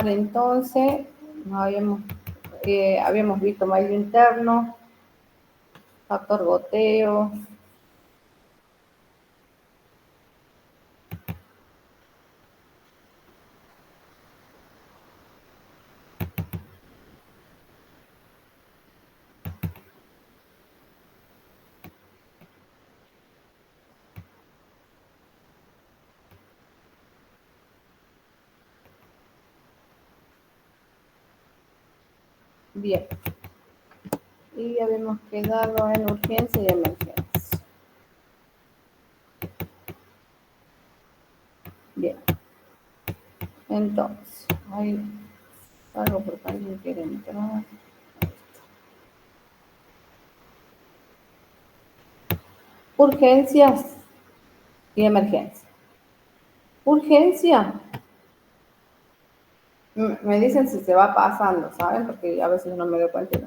Entonces, habíamos visto maíz interno, factor goteo. Bien. Y habíamos quedado en urgencia y emergencia. Bien. Entonces, hay algo por alguien quiere entrar. Urgencias y emergencia. Urgencia. Me dicen si se va pasando, ¿saben? Porque a veces no me doy cuenta.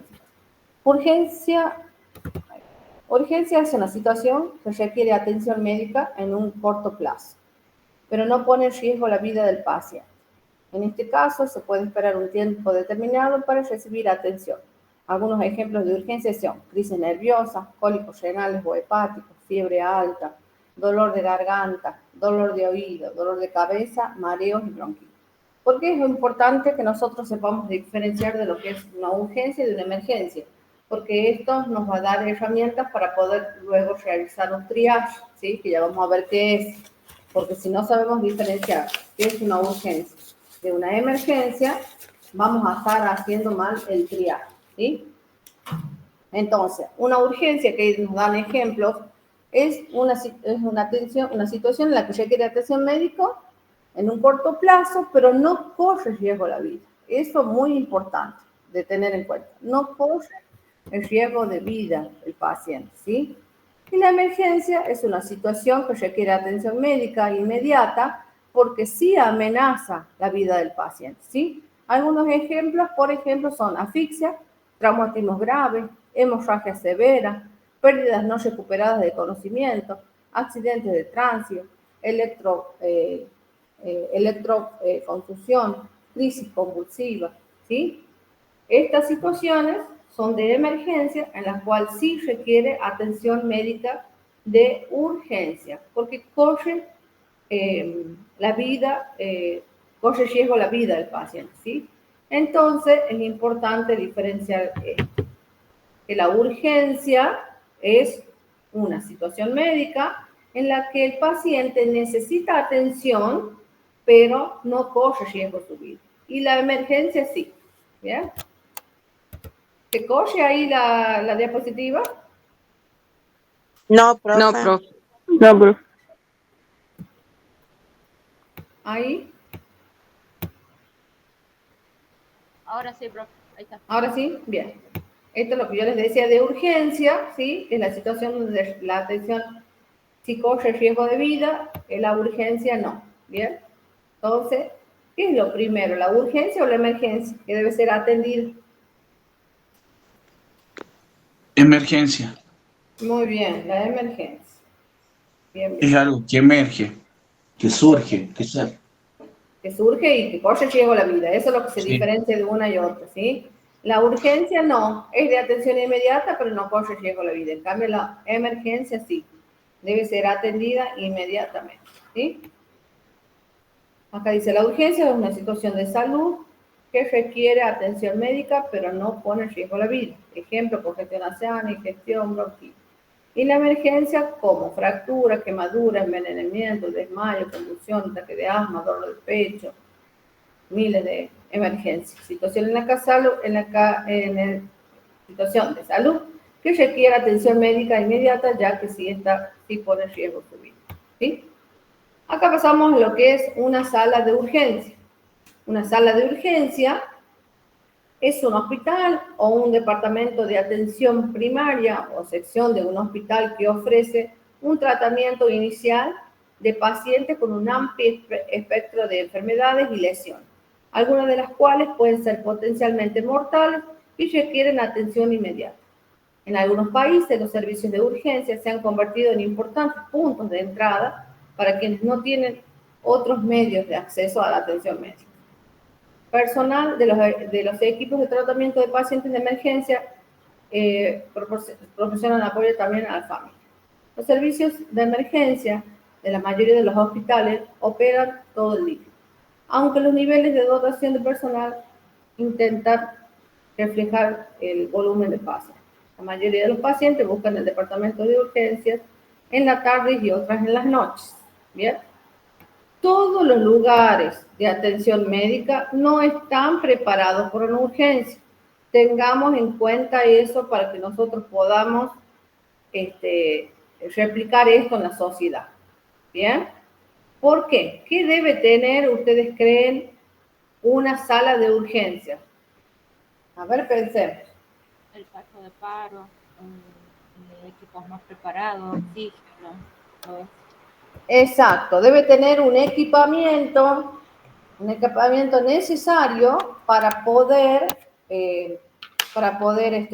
Urgencia. Urgencia es una situación que requiere atención médica en un corto plazo, pero no pone en riesgo la vida del paciente. En este caso, se puede esperar un tiempo determinado para recibir atención. Algunos ejemplos de urgencia son crisis nerviosa, cólicos renales o hepáticos, fiebre alta, dolor de garganta, dolor de oído, dolor de cabeza, mareos y bronquitis. ¿Por qué es importante que nosotros sepamos diferenciar de lo que es una urgencia y de una emergencia? Porque esto nos va a dar herramientas para poder luego realizar un triage, ¿sí? Que ya vamos a ver qué es. Porque si no sabemos diferenciar qué es una urgencia de una emergencia, vamos a estar haciendo mal el triaje, ¿sí? Entonces, una urgencia que nos dan ejemplos es una situación en la que requiere atención médica en un corto plazo, pero no corre riesgo la vida. Eso es muy importante de tener en cuenta. No corre el riesgo de vida el paciente, ¿sí? Y la emergencia es una situación que requiere atención médica inmediata porque sí amenaza la vida del paciente, ¿sí? Algunos ejemplos, por ejemplo, son asfixia, traumatismos graves, hemorragia severa, pérdidas no recuperadas de conocimiento, accidentes de tránsito, electroconfusión, crisis convulsiva, ¿sí? Estas situaciones son de emergencia en las cuales sí requiere atención médica de urgencia, porque la vida, corre riesgo la vida del paciente, ¿sí? Entonces es importante diferenciar esto, que la urgencia es una situación médica en la que el paciente necesita atención, pero no corre riesgo su vida. Y la emergencia sí, ¿bien? ¿Se corre ahí la diapositiva? No, No, profe. profe. No, profe. Ahí. Ahora sí, profe. Ahí está. Ahora sí, bien. Esto es lo que yo les decía de urgencia, ¿sí? Es la situación donde la atención sí corre riesgo de vida, la urgencia no, ¿bien? Entonces, ¿qué es lo primero, la urgencia o la emergencia que debe ser atendida? Emergencia. Muy bien, la emergencia. Bien, bien. Es algo que emerge, que surge, Que surge y que corre riesgo la vida. Eso es lo que se sí. diferencia de una y otra, ¿sí? La urgencia no, es de atención inmediata, pero no corre riesgo la vida. En cambio, la emergencia sí, debe ser atendida inmediatamente, ¿sí? Acá dice, la urgencia es una situación de salud que requiere atención médica, pero no pone en riesgo la vida. Ejemplo, congestión nasal, ingestión, bronquitis. Y la emergencia, como fractura, quemadura, envenenamiento, desmayo, convulsión, ataque de asma, dolor de pecho, miles de emergencias. Situación situación de salud que requiere atención médica inmediata, ya que sí pone en riesgo su vida, ¿sí? Acá pasamos a lo que es una sala de urgencia. Una sala de urgencia es un hospital o un departamento de atención primaria o sección de un hospital que ofrece un tratamiento inicial de pacientes con un amplio espectro de enfermedades y lesiones, algunas de las cuales pueden ser potencialmente mortales y requieren atención inmediata. En algunos países, los servicios de urgencia se han convertido en importantes puntos de entrada para quienes no tienen otros medios de acceso a la atención médica. Personal de los equipos de tratamiento de pacientes de emergencia proporcionan apoyo también a la familia. Los servicios de emergencia de la mayoría de los hospitales operan todo el día, aunque los niveles de dotación de personal intentan reflejar el volumen de pacientes. La mayoría de los pacientes buscan el departamento de urgencias en la tarde y otras en las noches. ¿Bien? Todos los lugares de atención médica no están preparados por una urgencia. Tengamos en cuenta eso para que nosotros podamos replicar esto en la sociedad. ¿Bien? ¿Por qué? ¿Qué debe tener, ustedes creen, una sala de urgencia? A ver, pensemos. El saco de paro, equipos más preparados, oxígeno, todo eso. Exacto, debe tener un equipamiento necesario para poder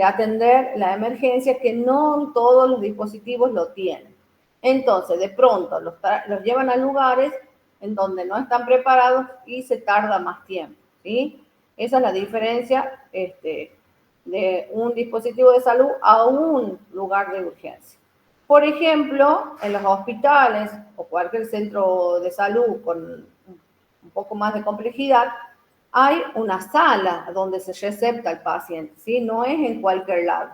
atender la emergencia, que no todos los dispositivos lo tienen. Entonces, de pronto los llevan a lugares en donde no están preparados y se tarda más tiempo, ¿sí? Esa es la diferencia de un dispositivo de salud a un lugar de urgencia. Por ejemplo, en los hospitales o cualquier centro de salud con un poco más de complejidad, hay una sala donde se recepta al paciente, ¿sí? No es en cualquier lado.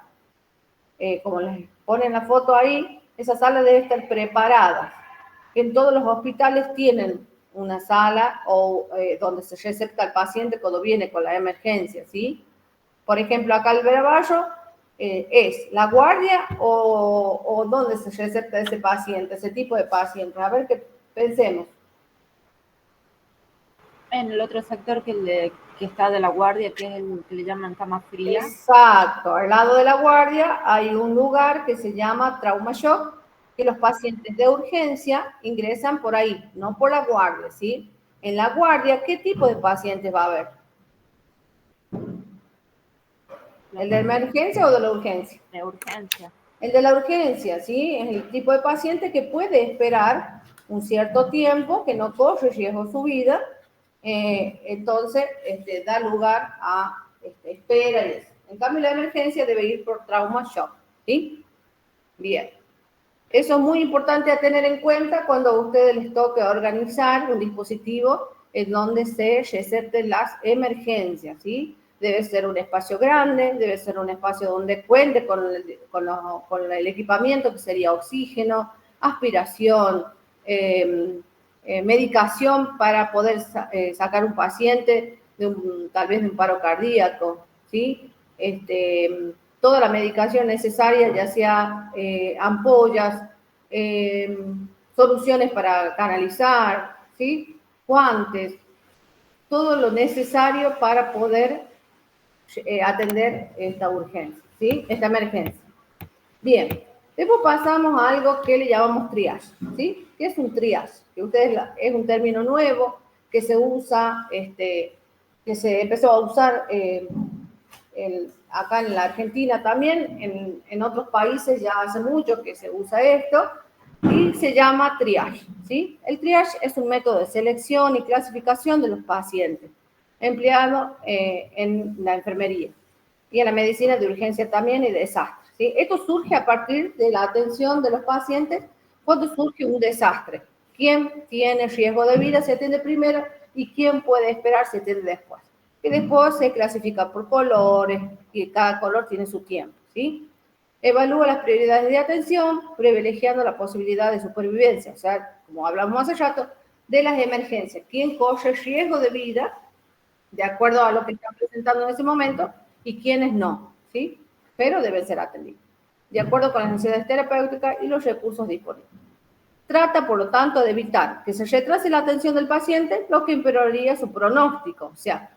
Como les ponen la foto ahí, esa sala debe estar preparada. En todos los hospitales tienen una sala donde se recepta al paciente cuando viene con la emergencia, ¿sí? Por ejemplo, acá el Veraballo es la guardia o dónde se recepta ese paciente, ese tipo de paciente. A ver, que pensemos. En el otro sector que está de la guardia, que es el que le llaman cama fría. Exacto, al lado de la guardia hay un lugar que se llama trauma shock, que los pacientes de urgencia ingresan por ahí, no por la guardia, ¿sí? En la guardia, ¿qué tipo de pacientes va a haber? ¿El de emergencia o de la urgencia? De urgencia. El de la urgencia, ¿sí? Es el tipo de paciente que puede esperar un cierto tiempo, que no corre riesgo su vida, entonces da lugar a espera y eso. En cambio, la emergencia debe ir por trauma shock, ¿sí? Bien. Eso es muy importante a tener en cuenta cuando a ustedes les toque organizar un dispositivo en donde se recepten las emergencias, ¿sí? Debe ser un espacio grande, debe ser un espacio donde cuente con el equipamiento, que sería oxígeno, aspiración, medicación para poder sacar un paciente tal vez de un paro cardíaco, ¿sí? Toda la medicación necesaria, ya sea ampollas, soluciones para canalizar, ¿sí? Guantes, todo lo necesario para poder atender esta urgencia, ¿sí? Esta emergencia. Bien, después pasamos a algo que le llamamos triage, ¿sí? ¿Qué es un triage? Que es un término nuevo que se usa, que se empezó a usar acá en la Argentina también, en otros países ya hace mucho que se usa esto, y se llama triage, ¿sí? El triage es un método de selección y clasificación de los pacientes, empleado en la enfermería y en la medicina de urgencia también y de desastre, ¿sí? Esto surge a partir de la atención de los pacientes cuando surge un desastre. ¿Quién tiene riesgo de vida se atiende primero y quién puede esperar se atiende después? Y después se clasifica por colores y cada color tiene su tiempo, ¿sí? Evalúa las prioridades de atención, privilegiando la posibilidad de supervivencia, o sea, como hablamos hace rato, de las emergencias. ¿Quién corre riesgo de vida de acuerdo a lo que están presentando en ese momento y quiénes no, ¿sí? Pero deben ser atendidos, de acuerdo con las necesidades terapéuticas y los recursos disponibles. Trata, por lo tanto, de evitar que se retrase la atención del paciente, lo que empeoraría su pronóstico. O sea,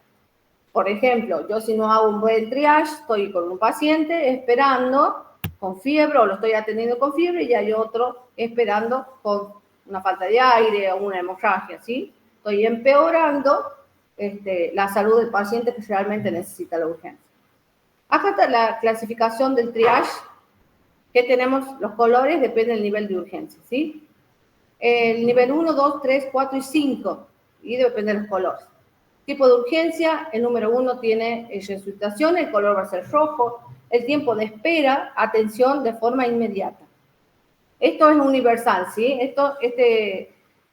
por ejemplo, yo si no hago un buen triage, estoy con un paciente esperando con fiebre o lo estoy atendiendo con fiebre y hay otro esperando con una falta de aire o una hemorragia, ¿sí? Estoy empeorando la salud del paciente que realmente necesita la urgencia. Acá está la clasificación del triage, que tenemos los colores, depende del nivel de urgencia, ¿sí? El nivel 1, 2, 3, 4 y 5, y depende de los colores. Tipo de urgencia, el número 1 tiene resucitación, el color va a ser rojo. El tiempo de espera, atención de forma inmediata. Esto es universal, ¿sí?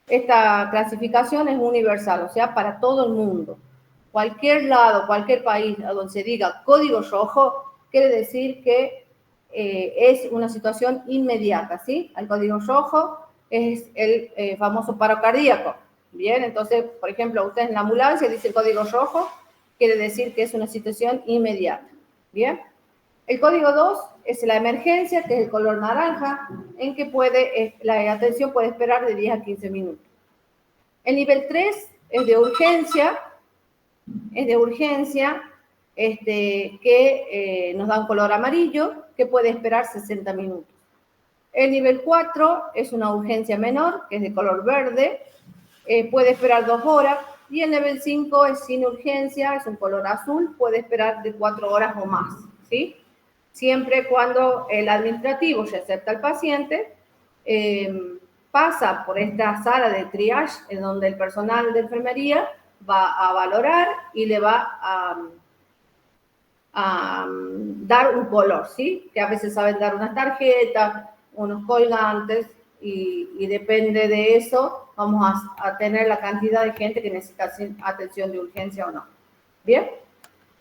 Esta clasificación es universal, o sea, para todo el mundo. Cualquier lado, cualquier país donde se diga código rojo, quiere decir que es una situación inmediata, ¿sí? El código rojo es el famoso paro cardíaco. Bien, entonces, por ejemplo, usted en la ambulancia dice el código rojo, quiere decir que es una situación inmediata. Bien. El código 2 es la emergencia, que es el color naranja, en que la atención puede esperar de 10 a 15 minutos. El nivel 3 es de urgencia, que nos da un color amarillo, que puede esperar 60 minutos. El nivel 4 es una urgencia menor, que es de color verde, puede esperar 2 horas. Y el nivel 5 es sin urgencia, es un color azul, puede esperar de 4 horas o más, ¿sí? Siempre cuando el administrativo ya acepta al paciente, pasa por esta sala de triage, en donde el personal de enfermería va a valorar y le va a dar un color, ¿sí? Que a veces saben dar unas tarjetas, unos colgantes, y depende de eso, vamos a tener la cantidad de gente que necesita atención de urgencia o no. Bien,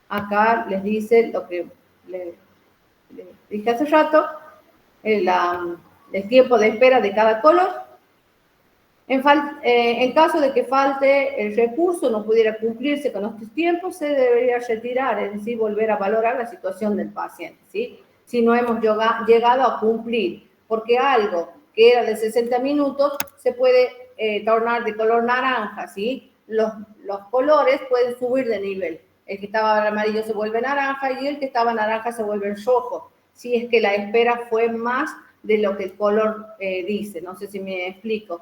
acá les dice lo que les dije hace rato, el tiempo de espera de cada color. En caso de que falte el recurso, no pudiera cumplirse con estos tiempos, se debería retirar, es decir, volver a valorar la situación del paciente, ¿sí? Si no hemos llegado a cumplir, porque algo que era de 60 minutos se puede tornar de color naranja, ¿sí? Los colores pueden subir de nivel. El que estaba amarillo se vuelve naranja y el que estaba naranja se vuelve rojo, si es que la espera fue más de lo que el color dice. No sé si me explico.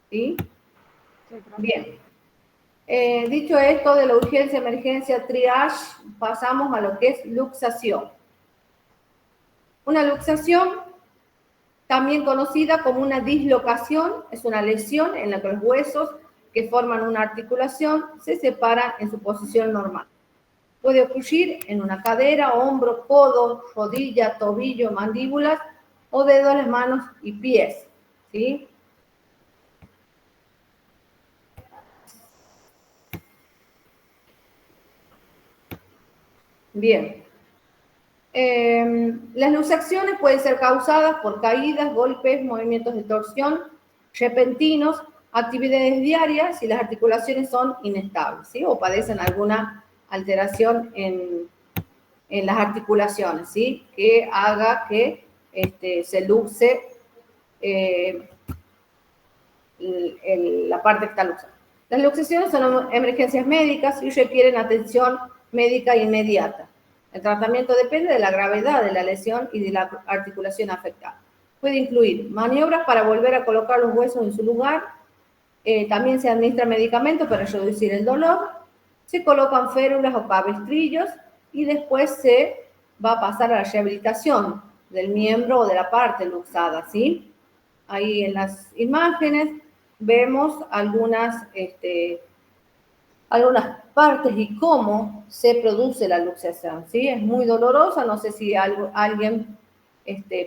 ¿Sí? Bien. Dicho esto de la urgencia, emergencia, triage, pasamos a lo que es luxación. Una luxación, también conocida como una dislocación, es una lesión en la que los huesos que forman una articulación se separan en su posición normal. Puede ocurrir en una cadera, hombro, codo, rodilla, tobillo, mandíbulas o dedos de las manos y pies, ¿sí? Bien. Las luxaciones pueden ser causadas por caídas, golpes, movimientos de torsión repentinos, actividades diarias si las articulaciones son inestables, ¿sí? O padecen alguna alteración en las articulaciones, ¿sí? Que haga que se luxe la parte que está luxada. Las luxaciones son emergencias médicas y requieren atención médica inmediata. El tratamiento depende de la gravedad de la lesión y de la articulación afectada. Puede incluir maniobras para volver a colocar los huesos en su lugar. También se administra medicamentos para reducir el dolor. Se colocan férulas o cabestrillos y después se va a pasar a la rehabilitación del miembro o de la parte luxada, ¿sí? Ahí en las imágenes vemos algunas partes y cómo se produce la luxación, ¿sí? Es muy dolorosa, no sé si alguien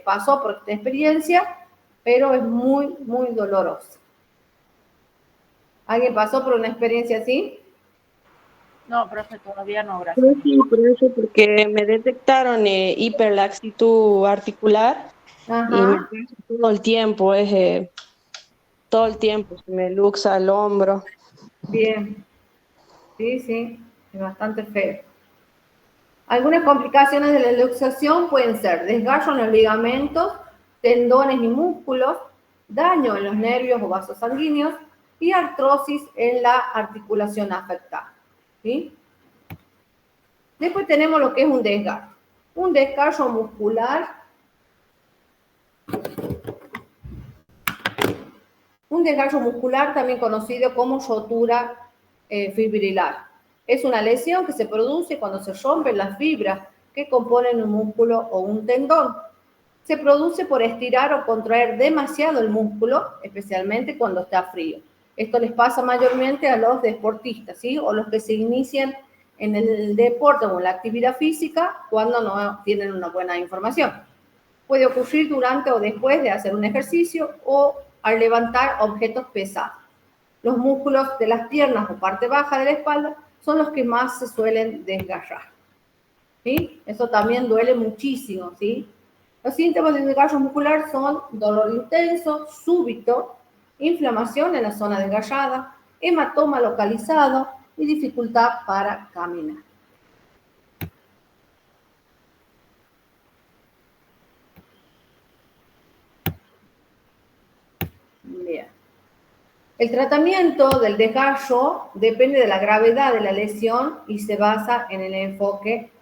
pasó por esta experiencia, pero es muy, muy dolorosa. ¿Alguien pasó por una experiencia así? No, profe, todavía no, gracias. Sí, por eso, porque me detectaron hiperlaxitud articular. Ajá. Y me pasa todo el tiempo, se me luxa el hombro. Bien, sí, es bastante feo. Algunas complicaciones de la luxación pueden ser desgarro en los ligamentos, tendones y músculos, daño en los nervios o vasos sanguíneos y artrosis en la articulación afectada, ¿sí? Después tenemos lo que es un desgarro. Un desgarro muscular. Un desgarro muscular, también conocido como rotura fibrilar. Es una lesión que se produce cuando se rompen las fibras que componen un músculo o un tendón. Se produce por estirar o contraer demasiado el músculo, especialmente cuando está frío. Esto les pasa mayormente a los deportistas, ¿sí? O los que se inician en el deporte o en la actividad física cuando no tienen una buena información. Puede ocurrir durante o después de hacer un ejercicio o al levantar objetos pesados. Los músculos de las piernas o parte baja de la espalda son los que más se suelen desgarrar, ¿sí? Eso también duele muchísimo, ¿sí? Los síntomas de desgarro muscular son dolor intenso, súbito, inflamación en la zona desgarrada, hematoma localizado y dificultad para caminar. Bien. El tratamiento del desgarro depende de la gravedad de la lesión y se basa en el enfoque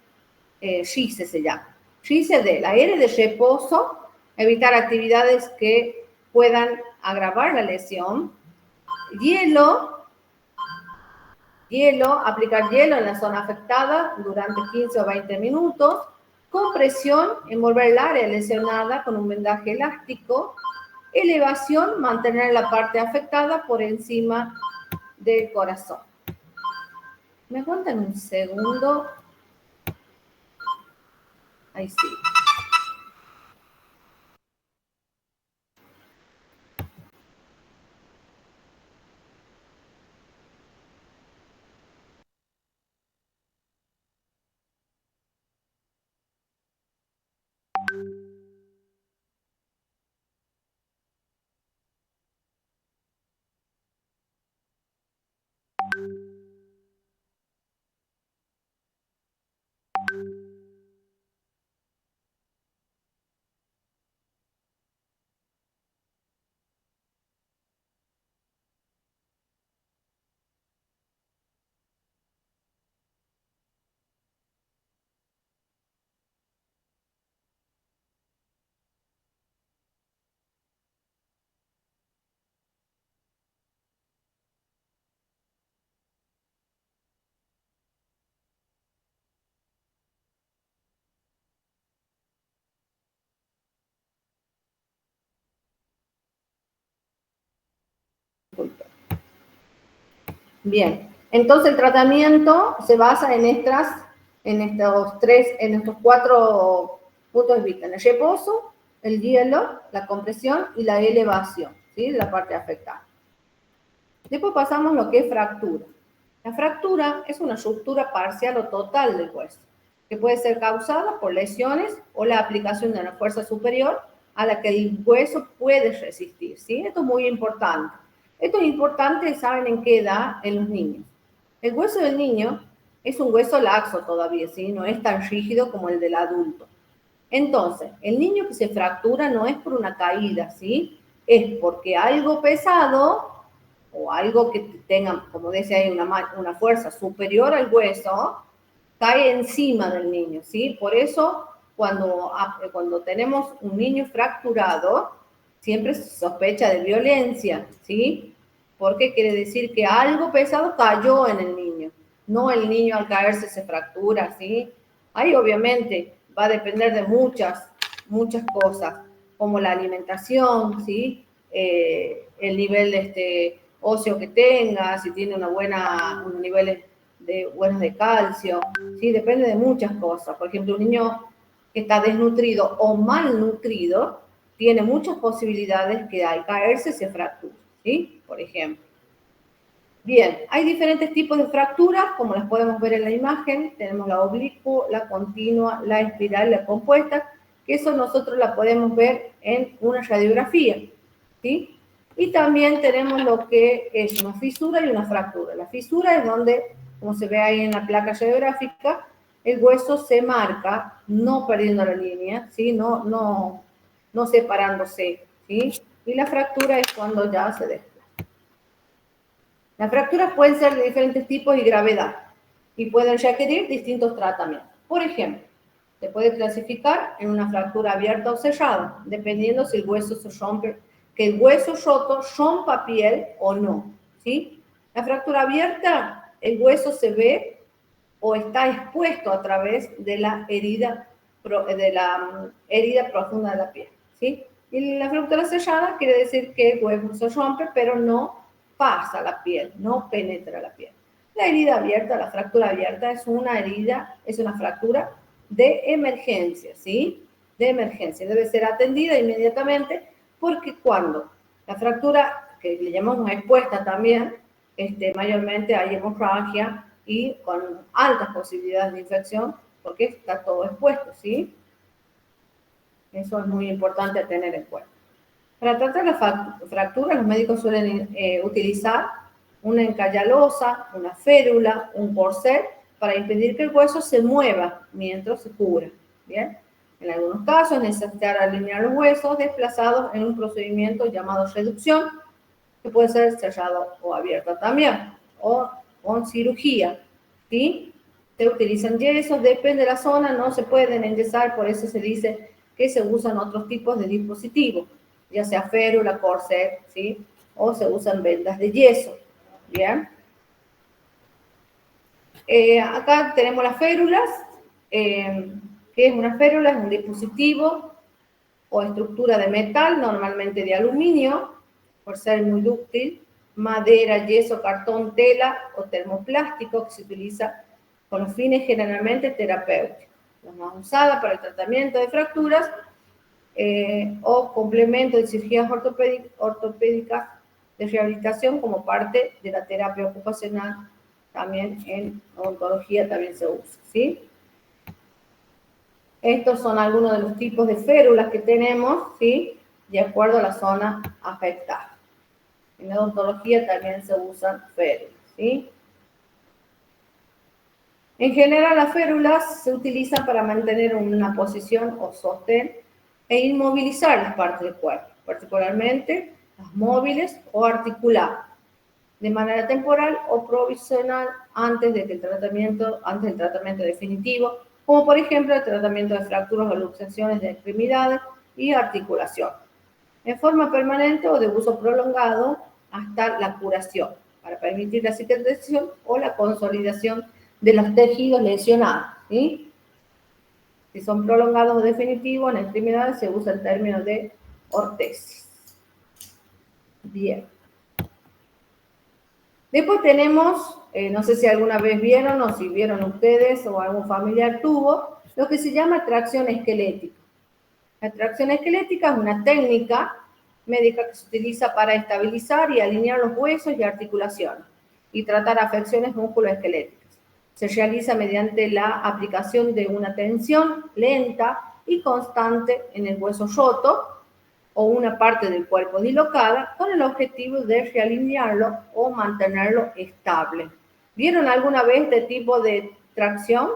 RICE se llama. RICE de la R de reposo, evitar actividades que puedan agravar la lesión. Hielo, aplicar hielo en la zona afectada durante 15 o 20 minutos. Compresión, envolver el área lesionada con un vendaje elástico. Elevación, mantener la parte afectada por encima del corazón. ¿Me aguantan un segundo? Ahí sí. Bien, entonces el tratamiento se basa en estos 4 puntos de vista: en el reposo, el hielo, la compresión y la elevación, ¿sí? De la parte afectada. Después pasamos a lo que es fractura. La fractura es una ruptura parcial o total del hueso, que puede ser causada por lesiones o la aplicación de una fuerza superior a la que el hueso puede resistir, ¿sí? Esto es muy importante. Esto es importante, ¿saben en qué edad? En los niños. El hueso del niño es un hueso laxo todavía, ¿sí? No es tan rígido como el del adulto. Entonces, el niño que se fractura no es por una caída, ¿sí? Es porque algo pesado o algo que tenga, como decía ahí, una fuerza superior al hueso, cae encima del niño, ¿sí? Por eso, cuando tenemos un niño fracturado, siempre se sospecha de violencia, ¿sí? Porque quiere decir que algo pesado cayó en el niño, no el niño al caerse se fractura, ¿sí? Ahí obviamente va a depender de muchas cosas, como la alimentación, ¿sí? El nivel óseo que tenga, si tiene un nivel buenos de calcio, ¿sí? Depende de muchas cosas. Por ejemplo, un niño que está desnutrido o malnutrido tiene muchas posibilidades que al caerse se fracture, ¿sí? Por ejemplo. Bien, hay diferentes tipos de fracturas, como las podemos ver en la imagen. Tenemos la oblicua, la continua, la espiral, la compuesta, que eso nosotros la podemos ver en una radiografía, ¿sí? Y también tenemos lo que es una fisura y una fractura. La fisura es donde, como se ve ahí en la placa radiográfica, el hueso se marca, no perdiendo la línea, ¿sí? No separándose, ¿sí? Y la fractura es cuando ya se desplaza. Las fracturas pueden ser de diferentes tipos y gravedad y pueden requerir distintos tratamientos. Por ejemplo, se puede clasificar en una fractura abierta o cerrada, dependiendo si el hueso se rompe, que el hueso roto rompa piel o no, ¿sí? La fractura abierta, el hueso se ve o está expuesto a través de la herida profunda de la piel, ¿sí? Y la fractura cerrada quiere decir que el hueso se rompe, pero no pasa la piel, no penetra la piel. La herida abierta, la fractura abierta, es una herida, es una fractura de emergencia, ¿sí? De emergencia. Debe ser atendida inmediatamente porque cuando la fractura, que le llamamos expuesta también, mayormente hay hemorragia y con altas posibilidades de infección porque está todo expuesto, ¿sí? Eso es muy importante a tener en cuenta. Para tratar la fractura, los médicos suelen utilizar una encallalosa, una férula, un corset, para impedir que el hueso se mueva mientras se cura, ¿bien? En algunos casos es necesario alinear los huesos desplazados en un procedimiento llamado reducción, que puede ser cerrado o abierto también, o con cirugía, ¿sí? Se utilizan yesos, depende de la zona, no se pueden enyesar, por eso se dice que se usan otros tipos de dispositivos, ya sea férula, corset, ¿sí? O se usan vendas de yeso, ¿bien? Acá tenemos las férulas, que es una férula, es un dispositivo o estructura de metal, normalmente de aluminio, por ser muy dúctil, madera, yeso, cartón, tela o termoplástico, que se utiliza con los fines generalmente terapéuticos. La más usada para el tratamiento de fracturas o complemento de cirugías ortopédicas de rehabilitación como parte de la terapia ocupacional, también en odontología también se usa, ¿sí? Estos son algunos de los tipos de férulas que tenemos, ¿sí? De acuerdo a la zona afectada. En la odontología también se usan férulas, ¿sí? En general, las férulas se utilizan para mantener una posición o sostén e inmovilizar las partes del cuerpo, particularmente las móviles o articuladas, de manera temporal o provisional antes del tratamiento definitivo, como por ejemplo el tratamiento de fracturas o luxaciones de extremidades y articulación, en forma permanente o de uso prolongado hasta la curación, para permitir la cicatrización o la consolidación de los tejidos lesionados, ¿sí? Si son prolongados o definitivos en extremidades se usa el término de ortesis. Bien. Después tenemos, no sé si alguna vez vieron o si vieron ustedes o algún familiar tuvo, lo que se llama tracción esquelética. La tracción esquelética es una técnica médica que se utiliza para estabilizar y alinear los huesos y articulaciones y tratar afecciones musculoesqueléticas. Se realiza mediante la aplicación de una tensión lenta y constante en el hueso roto o una parte del cuerpo dislocada con el objetivo de realinearlo o mantenerlo estable. ¿Vieron alguna vez este tipo de tracción?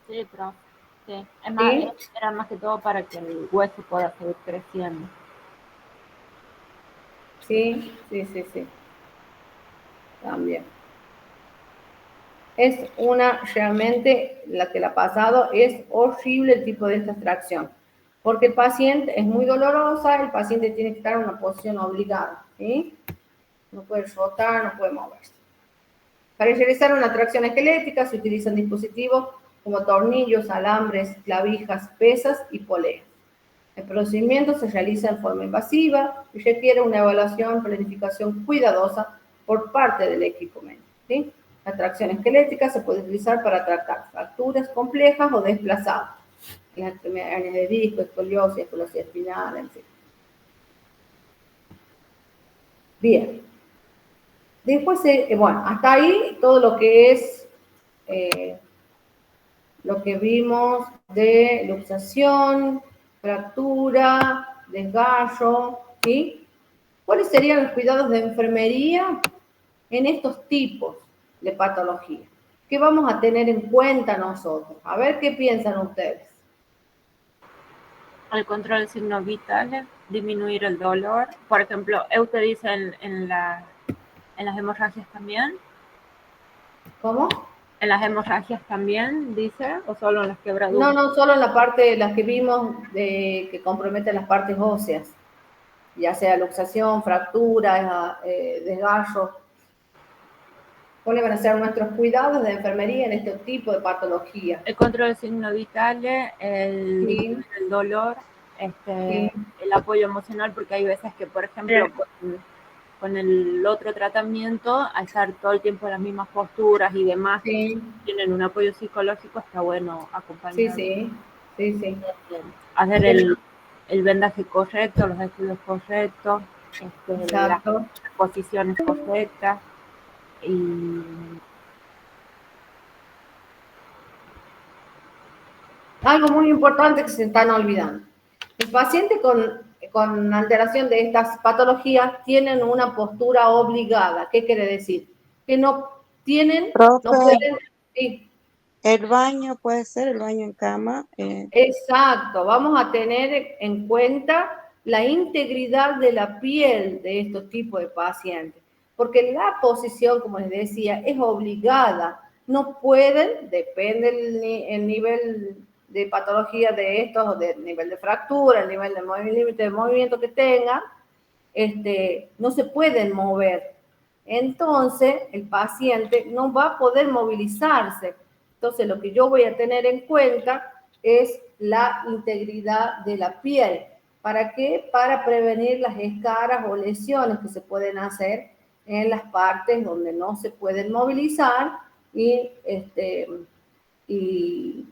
Sí, profe. Sí. Es más, ¿Sí? era más que todo para que el hueso pueda seguir creciendo. Sí, sí, sí, sí. También. Es realmente, la que le ha pasado, es horrible el tipo de esta extracción, porque el paciente es muy dolorosa, el paciente tiene que estar en una posición obligada, ¿sí? No puede rotar, no puede moverse. Para realizar una tracción esquelética se utilizan dispositivos como tornillos, alambres, clavijas, pesas y poleas. El procedimiento se realiza en forma invasiva y requiere una evaluación, planificación cuidadosa por parte del equipo médico, ¿sí? La tracción esquelética se puede utilizar para tratar fracturas complejas o desplazadas, las extremidades de disco, escoliosis espinal, en fin. Bien. Después, bueno, hasta ahí todo lo que es lo que vimos de luxación, fractura, desgarro, ¿sí? ¿Cuáles serían los cuidados de enfermería en estos tipos de patología? ¿Qué vamos a tener en cuenta nosotros? A ver qué piensan ustedes. El control de signos vitales, disminuir el dolor. Por ejemplo, usted dice en las hemorragias también. ¿Cómo? ¿En las hemorragias también, dice? ¿O solo en las quebraduras? No, solo en la parte, las que vimos que comprometen las partes óseas, ya sea luxación, fractura, desgarro. ¿Cuáles van a ser nuestros cuidados de enfermería en este tipo de patología? El control de signos vitales, Sí. el dolor, Sí. el apoyo emocional, porque hay veces que, por ejemplo, con el otro tratamiento, al estar todo el tiempo en las mismas posturas y demás, Sí, tienen un apoyo psicológico, está bueno sí, acompañar. sí, sí, sí. Hacer el vendaje correcto, los estudios correctos, las Exacto. posiciones correctas. Y Algo muy importante que se están olvidando. El paciente con alteración de estas patologías tienen una postura obligada. ¿Qué quiere decir? Que no tienen, no Profe, pueden... Sí, el baño puede ser el baño en cama. exacto, vamos a tener en cuenta la integridad de la piel de estos tipos de pacientes, porque la posición, como les decía, es obligada. No pueden, depende el nivel de patología de estos, del nivel de fractura, el nivel de límite de movimiento que tengan, no se pueden mover. Entonces, el paciente no va a poder movilizarse. Entonces, lo que yo voy a tener en cuenta es la integridad de la piel. ¿Para qué? Para prevenir las escaras o lesiones que se pueden hacer en las partes donde no se pueden movilizar y, y,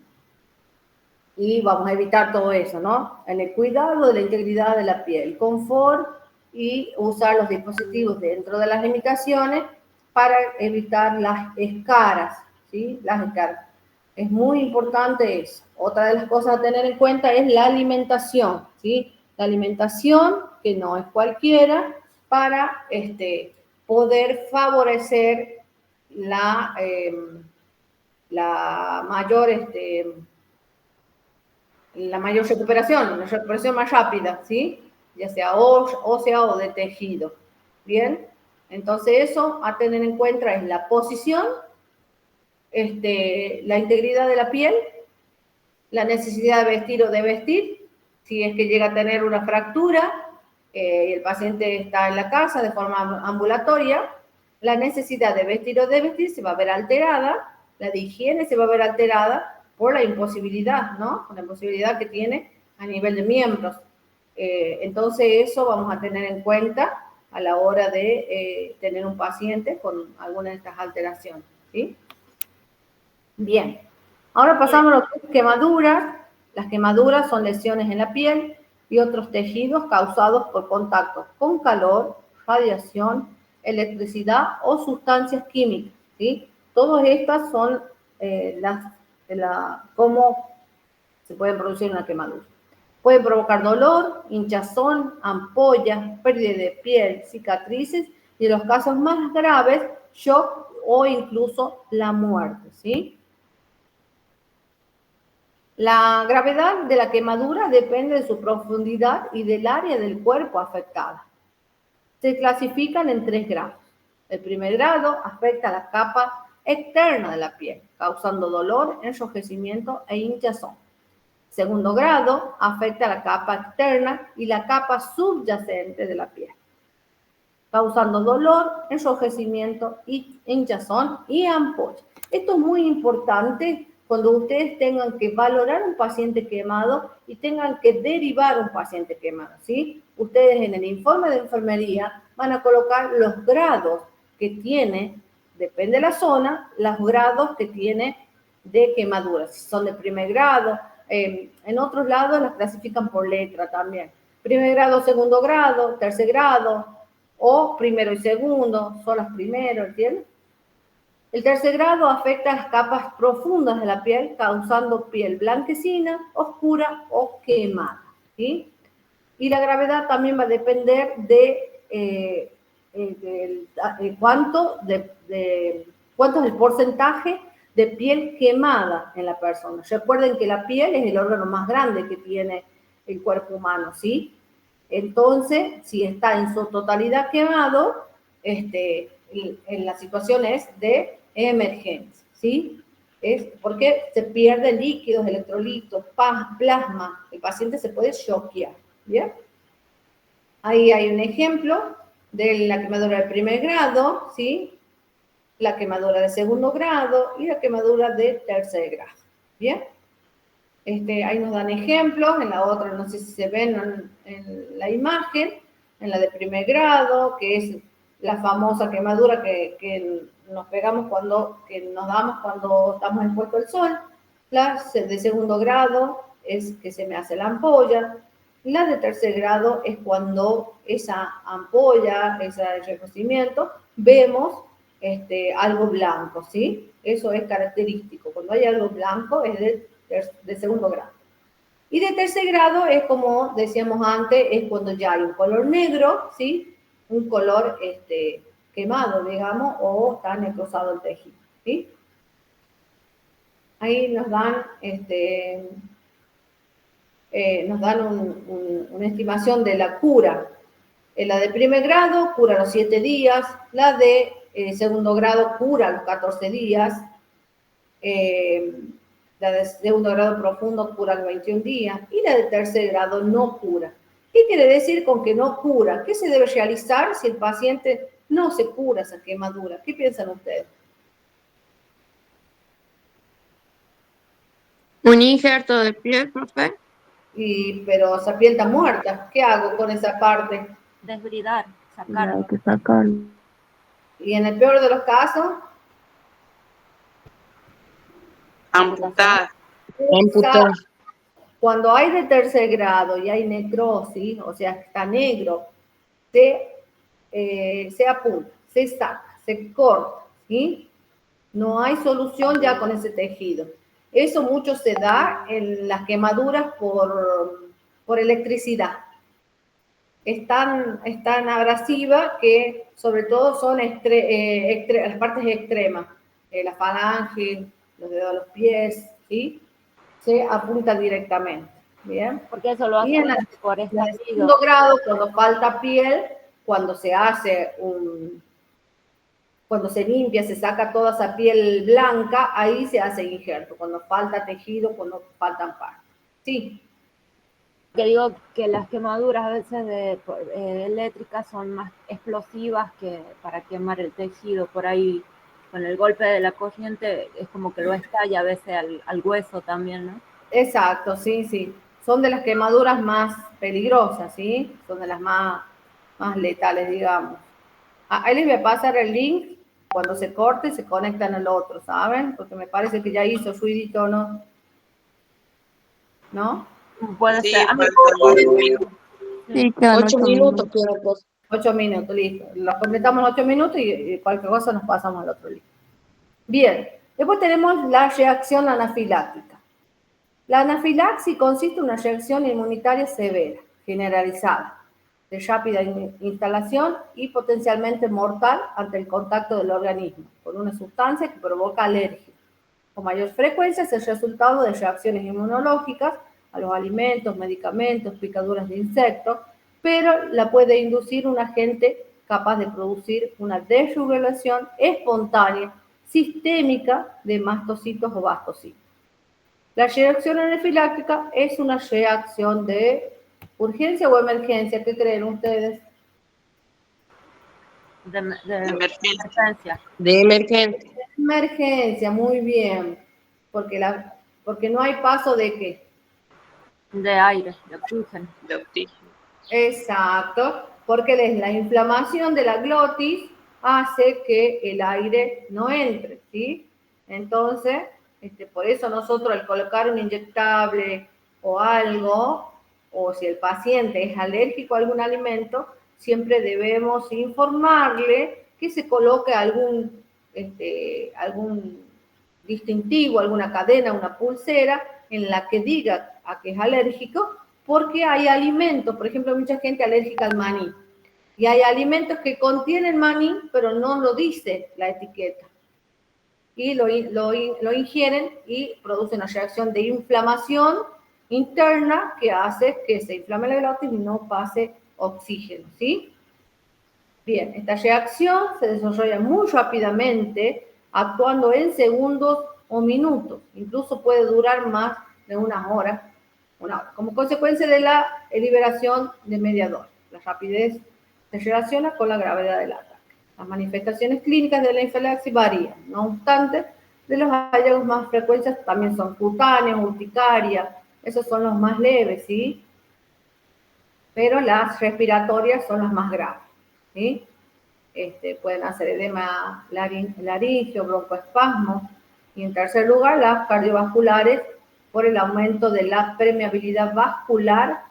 y vamos a evitar todo eso, ¿no? En el cuidado de la integridad de la piel, confort y usar los dispositivos dentro de las limitaciones para evitar las escaras, ¿sí? Las escaras. Es muy importante eso. Otra de las cosas a tener en cuenta es la alimentación, ¿sí? La alimentación, que no es cualquiera, para poder favorecer la mayor recuperación, la recuperación más rápida, ¿sí? Ya sea ósea o de tejido. Bien, entonces eso a tener en cuenta es la posición, la integridad de la piel, la necesidad de vestir o de vestir, si es que llega a tener una fractura y el paciente está en la casa de forma ambulatoria, la necesidad de vestir o de vestir se va a ver alterada, la de higiene se va a ver alterada por la imposibilidad, ¿no? Por la imposibilidad que tiene a nivel de miembros. Entonces eso vamos a tener en cuenta a la hora de tener un paciente con alguna de estas alteraciones, ¿sí? Bien, ahora pasamos a lo que es quemaduras. Las quemaduras son lesiones en la piel y otros tejidos causados por contacto con calor, radiación, electricidad o sustancias químicas, ¿sí? Todas estas son cómo se pueden producir una quemadura. Pueden provocar dolor, hinchazón, ampollas, pérdida de piel, cicatrices y en los casos más graves, shock o incluso la muerte, ¿sí? La gravedad de la quemadura depende de su profundidad y del área del cuerpo afectada. Se clasifican en 3 grados. El primer grado afecta a la capa externa de la piel, causando dolor, enrojecimiento e hinchazón. Segundo grado afecta a la capa externa y la capa subyacente de la piel, causando dolor, enrojecimiento, hinchazón y ampolla. Esto es muy importante cuando ustedes tengan que valorar un paciente quemado y tengan que derivar un paciente quemado, ¿sí? Ustedes en el informe de enfermería van a colocar los grados que tiene, depende de la zona, los grados que tiene de quemadura, si son de primer grado. En otros lados las clasifican por letra también. Primer grado, segundo grado, tercer grado, o primero y segundo, son los primeros, ¿entiendes? El tercer grado afecta a las capas profundas de la piel, causando piel blanquecina, oscura o quemada, ¿sí? Y la gravedad también va a depender de cuánto es el porcentaje de piel quemada en la persona. Recuerden que la piel es el órgano más grande que tiene el cuerpo humano, ¿sí? Entonces, si está en su totalidad quemado, en la situación es de emergencia, ¿sí? Es porque se pierden líquidos, electrolitos, plasma, el paciente se puede choquear, ¿bien? Ahí hay un ejemplo de la quemadura de primer grado, ¿sí? La quemadura de segundo grado y la quemadura de tercer grado, ¿bien? Ahí nos dan ejemplos, en la otra no sé si se ven en la imagen, en la de primer grado, que es la famosa quemadura que nos pegamos que nos damos cuando estamos expuestos al sol. La de segundo grado es que se me hace la ampolla. La de tercer grado es cuando esa ampolla, ese reconocimiento, vemos algo blanco, ¿sí? Eso es característico. Cuando hay algo blanco es de segundo grado. Y de tercer grado es, como decíamos antes, es cuando ya hay un color negro, ¿sí? Un color quemado, digamos, o está necrosado el tejido, ¿sí? Ahí nos dan, una estimación de la cura. La de primer grado cura los 7 días, la de segundo grado cura los 14 días, la de segundo grado profundo cura los 21 días y la de tercer grado no cura. ¿Qué quiere decir con que no cura? ¿Qué se debe realizar si el paciente no se cura esa quemadura? ¿Qué piensan ustedes? Un injerto de piel, profe. Pero esa piel está muerta. ¿Qué hago con esa parte? Desbridar, Hay sacarlo. que sacarlo. Y en el peor de los casos, Amputada. cuando hay de tercer grado y hay necrosis, o sea, está negro, se apunta, se saca, se corta, ¿sí? No hay solución ya con ese tejido. Eso mucho se da en las quemaduras por electricidad. Es tan abrasiva que sobre todo son las partes extremas, la falange, los dedos de los pies, ¿sí? Se apunta directamente, ¿bien? Porque eso lo Y hacen en por la de estallido. segundo grado, cuando falta piel, cuando se hace cuando se limpia, se saca toda esa piel blanca, ahí se hace injerto, cuando falta tejido, cuando faltan partes. Sí. Que digo que las quemaduras a veces eléctricas son más explosivas que para quemar el tejido. Por ahí, con el golpe de la corriente, es como que lo estalla a veces al hueso también, ¿no? Exacto, sí, sí. Son de las quemaduras más peligrosas, ¿sí? Son de las más letales, digamos. Ahí les voy a pasar el link. Cuando se corte, se conectan al otro, ¿saben? Porque me parece que ya hizo ruidito, ¿no? ¿No? Puede Sí, ser. A mí Sí, quedan 8 8 minutos, minutos. creo. 8 minutos, listo. Los completamos 8 minutos y cualquier cosa nos pasamos al otro link. Bien, después tenemos la reacción anafiláctica. La anafilaxis consiste en una reacción inmunitaria severa, generalizada, de rápida instalación y potencialmente mortal ante el contacto del organismo con una sustancia que provoca alergia. Con mayor frecuencia es el resultado de reacciones inmunológicas a los alimentos, medicamentos, picaduras de insectos, pero la puede inducir un agente capaz de producir una desregulación espontánea sistémica de mastocitos o bastocitos. La reacción anafiláctica es una reacción de urgencia o emergencia. ¿Qué creen ustedes? de Emergencia. emergencia. De emergencia. Emergencia, muy bien. Porque no hay paso de qué. De aire, de oxígeno. De oxígeno. Exacto, porque la inflamación de la glotis hace que el aire no entre, ¿sí? Entonces, por eso nosotros al colocar un inyectable o algo, o si el paciente es alérgico a algún alimento, siempre debemos informarle que se coloque algún distintivo, alguna cadena, una pulsera en la que diga a qué es alérgico, porque hay alimentos, por ejemplo, mucha gente alérgica al maní, y hay alimentos que contienen maní, pero no lo dice la etiqueta, y lo ingieren y produce una reacción de inflamación interna que hace que se inflame la glotis y no pase oxígeno, ¿sí? Bien, esta reacción se desarrolla muy rápidamente, actuando en segundos o minutos, incluso puede durar más de una hora, como consecuencia de la liberación de mediador. La rapidez se relaciona con la gravedad del ataque. Las manifestaciones clínicas de la anafilaxis varían, no obstante, de los hallazgos más frecuentes también son cutáneos, urticaria, esos son los más leves, ¿sí? Pero las respiratorias son las más graves, ¿sí? pueden hacer edema laríngeo, broncoespasmo. Y en tercer lugar, las cardiovasculares por el aumento de la permeabilidad vascular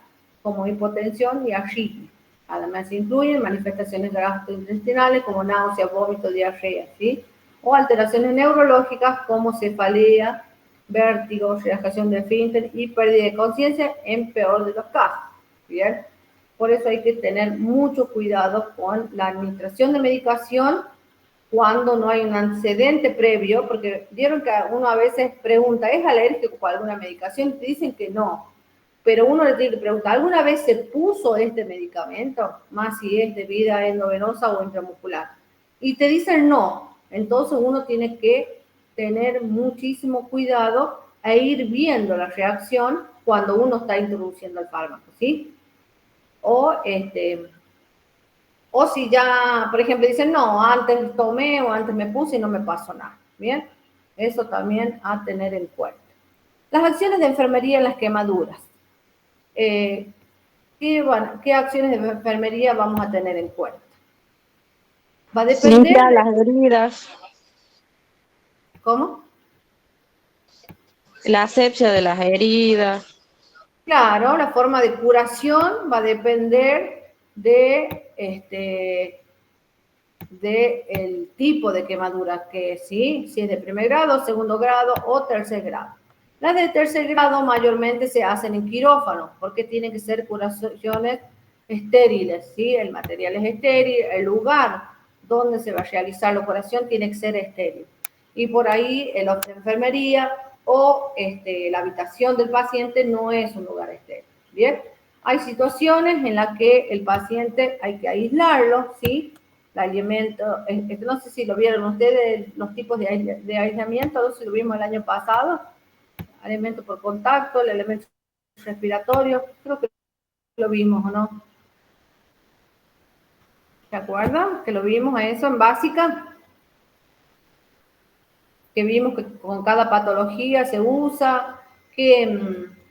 como hipotensión y arritmia. Además, incluyen manifestaciones gastrointestinales como náuseas, vómito, diarrea, ¿sí? O alteraciones neurológicas como cefalea, vértigo, relajación de esfínter y pérdida de conciencia en peor de los casos, ¿bien? Por eso hay que tener mucho cuidado con la administración de medicación cuando no hay un antecedente previo, porque vieron que uno a veces pregunta, ¿es alérgico por alguna medicación? Y te dicen que no, pero uno le tiene que preguntar, ¿alguna vez se puso este medicamento? Más si es de vía endovenosa o intramuscular. Y te dicen no, entonces uno tiene que tener muchísimo cuidado e ir viendo la reacción cuando uno está introduciendo el fármaco, ¿sí? O si ya, por ejemplo, dicen, no, antes tomé o antes me puse y no me pasó nada, ¿bien? Eso también a tener en cuenta. Las acciones de enfermería en las quemaduras. ¿Qué acciones de enfermería vamos a tener en cuenta? Va a depender... Limpiar las heridas. ¿Cómo? La asepsia de las heridas. Claro, la forma de curación va a depender el tipo de quemadura, que sí, si es de primer grado, segundo grado o tercer grado. Las de tercer grado mayormente se hacen en quirófano, porque tienen que ser curaciones estériles, ¿sí? El material es estéril, el lugar donde se va a realizar la curación tiene que ser estéril. Y por ahí la enfermería o la habitación del paciente no es un lugar estéril, ¿bien? Hay situaciones en las que el paciente hay que aislarlo, ¿sí? El alimento, no sé si lo vieron ustedes, los tipos de aislamiento, no sé si lo vimos el año pasado, alimento por contacto, el elemento respiratorio, creo que lo vimos, ¿o no? ¿Se acuerdan? Que lo vimos a eso en básica, que vimos que con cada patología se usa, qué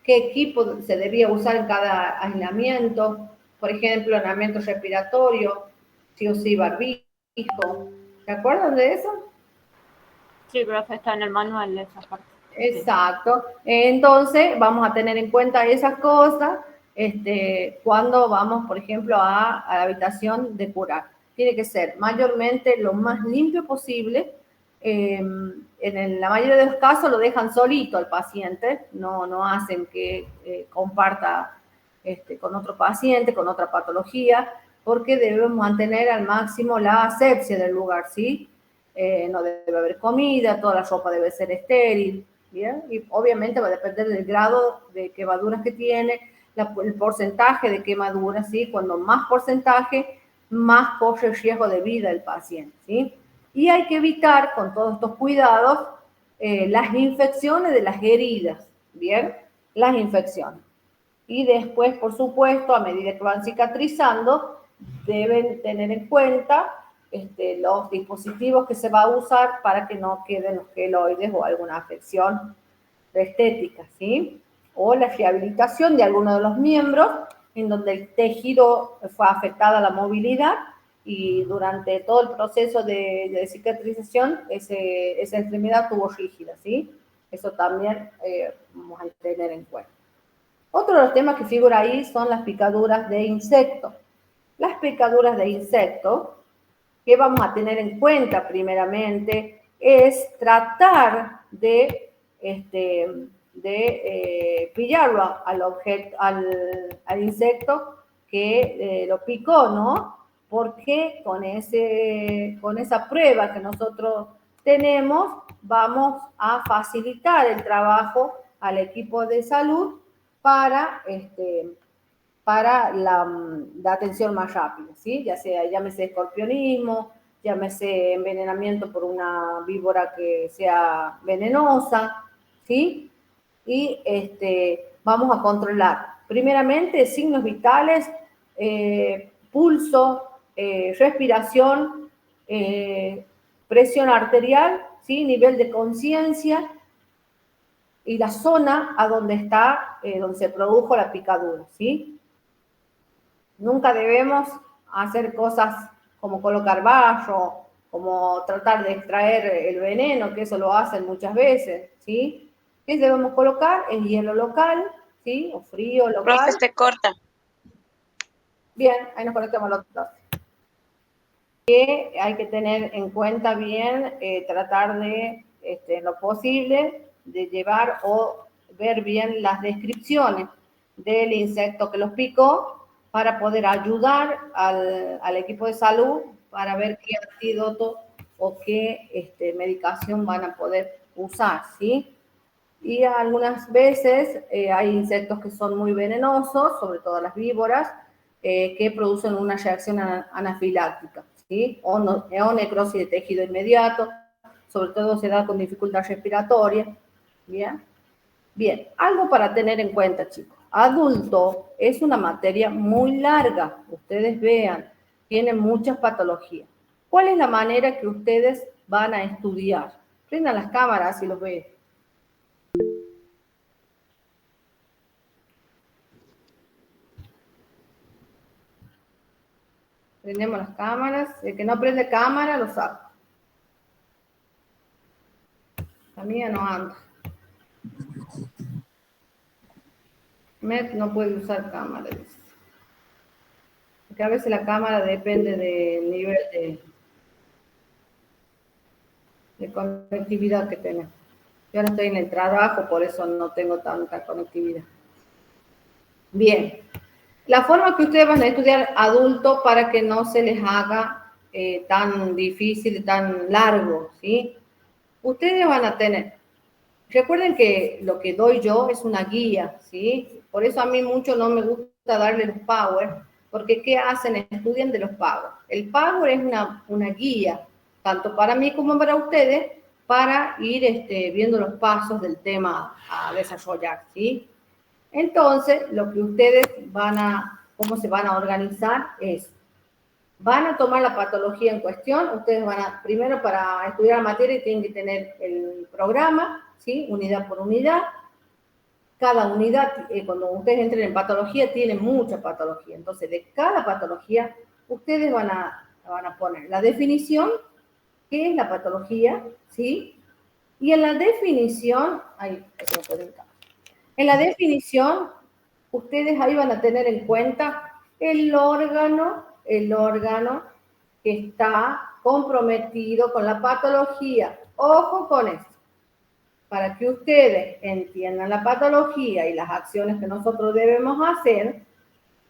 equipo se debía usar en cada aislamiento, por ejemplo, aislamiento respiratorio, sí o sí barbijo. ¿Se acuerdan de eso? Sí, profe, está en el manual de esa parte. Exacto. Entonces, vamos a tener en cuenta esas cosas cuando vamos, por ejemplo, a la habitación de curar. Tiene que ser mayormente lo más limpio posible. En la mayoría de los casos lo dejan solito al paciente, no hacen que comparta con otro paciente, con otra patología, porque debemos mantener al máximo la asepsia del lugar, ¿sí? No debe haber comida, toda la ropa debe ser estéril, ¿bien? Y obviamente va a depender del grado de quemaduras que tiene, el porcentaje de quemaduras, ¿sí? Cuando más porcentaje, más corre el riesgo de vida el paciente, ¿sí? Y hay que evitar, con todos estos cuidados, las infecciones de las heridas, ¿bien? Las infecciones. Y después, por supuesto, a medida que van cicatrizando, deben tener en cuenta los dispositivos que se va a usar para que no queden los queloides o alguna afección estética, ¿sí? O la rehabilitación de alguno de los miembros en donde el tejido fue afectada la movilidad y durante todo el proceso de cicatrización esa extremidad estuvo rígida, ¿sí? Eso también vamos a tener en cuenta. Otro de los temas que figura ahí son las picaduras de insectos. Las picaduras de insectos que vamos a tener en cuenta primeramente es tratar de pillarlo al insecto que lo picó, ¿no? Porque con esa prueba que nosotros tenemos vamos a facilitar el trabajo al equipo de salud para la atención más rápida, ¿sí? Ya sea, llámese escorpionismo, llámese envenenamiento por una víbora que sea venenosa, ¿sí? Y vamos a controlar, primeramente, signos vitales, pulso, respiración, presión arterial, ¿sí? Nivel de conciencia y la zona a donde está, donde se produjo la picadura, ¿sí? Nunca debemos hacer cosas como colocar barro, como tratar de extraer el veneno, que eso lo hacen muchas veces, ¿sí? ¿Qué debemos colocar? El hielo local, ¿sí? O frío local. Profe, se corta. Bien, ahí nos conectamos los dos. Que hay que tener en cuenta bien, tratar de, en lo posible, de llevar o ver bien las descripciones del insecto que los picó para poder ayudar al equipo de salud para ver qué antídoto o qué medicación van a poder usar, ¿sí? Y algunas veces hay insectos que son muy venenosos, sobre todo las víboras, que producen una reacción anafiláctica, ¿sí? O necrosis de tejido inmediato, sobre todo se da con dificultad respiratoria, ¿bien? Bien, algo para tener en cuenta, chicos. Adulto es una materia muy larga, ustedes vean, tiene muchas patologías. ¿Cuál es la manera que ustedes van a estudiar? Prendan las cámaras y los ven. Prendemos las cámaras. El que no prende cámara, lo saco. La mía no anda. Met no puede usar cámara, dice. Porque a veces la cámara depende del nivel de conectividad que tenemos. Yo no estoy en el trabajo, por eso no tengo tanta conectividad. Bien. La forma que ustedes van a estudiar adulto para que no se les haga tan difícil y tan largo, ¿sí? Ustedes van a tener, recuerden que lo que doy yo es una guía, ¿sí? Por eso a mí mucho no me gusta darle los power, porque ¿qué hacen? Estudian de los power. El power es una guía, tanto para mí como para ustedes, para ir viendo los pasos del tema a desarrollar, ¿sí? Entonces, lo que ustedes cómo se van a organizar es, van a tomar la patología en cuestión, ustedes primero para estudiar la materia tienen que tener el programa, ¿sí? Unidad por unidad. Cada unidad, cuando ustedes entren en patología, tiene mucha patología. Entonces, de cada patología, ustedes van a poner la definición, qué es la patología, ¿sí? Y en la definición, en la definición, ustedes ahí van a tener en cuenta el órgano que está comprometido con la patología. Ojo con esto. Para que ustedes entiendan la patología y las acciones que nosotros debemos hacer,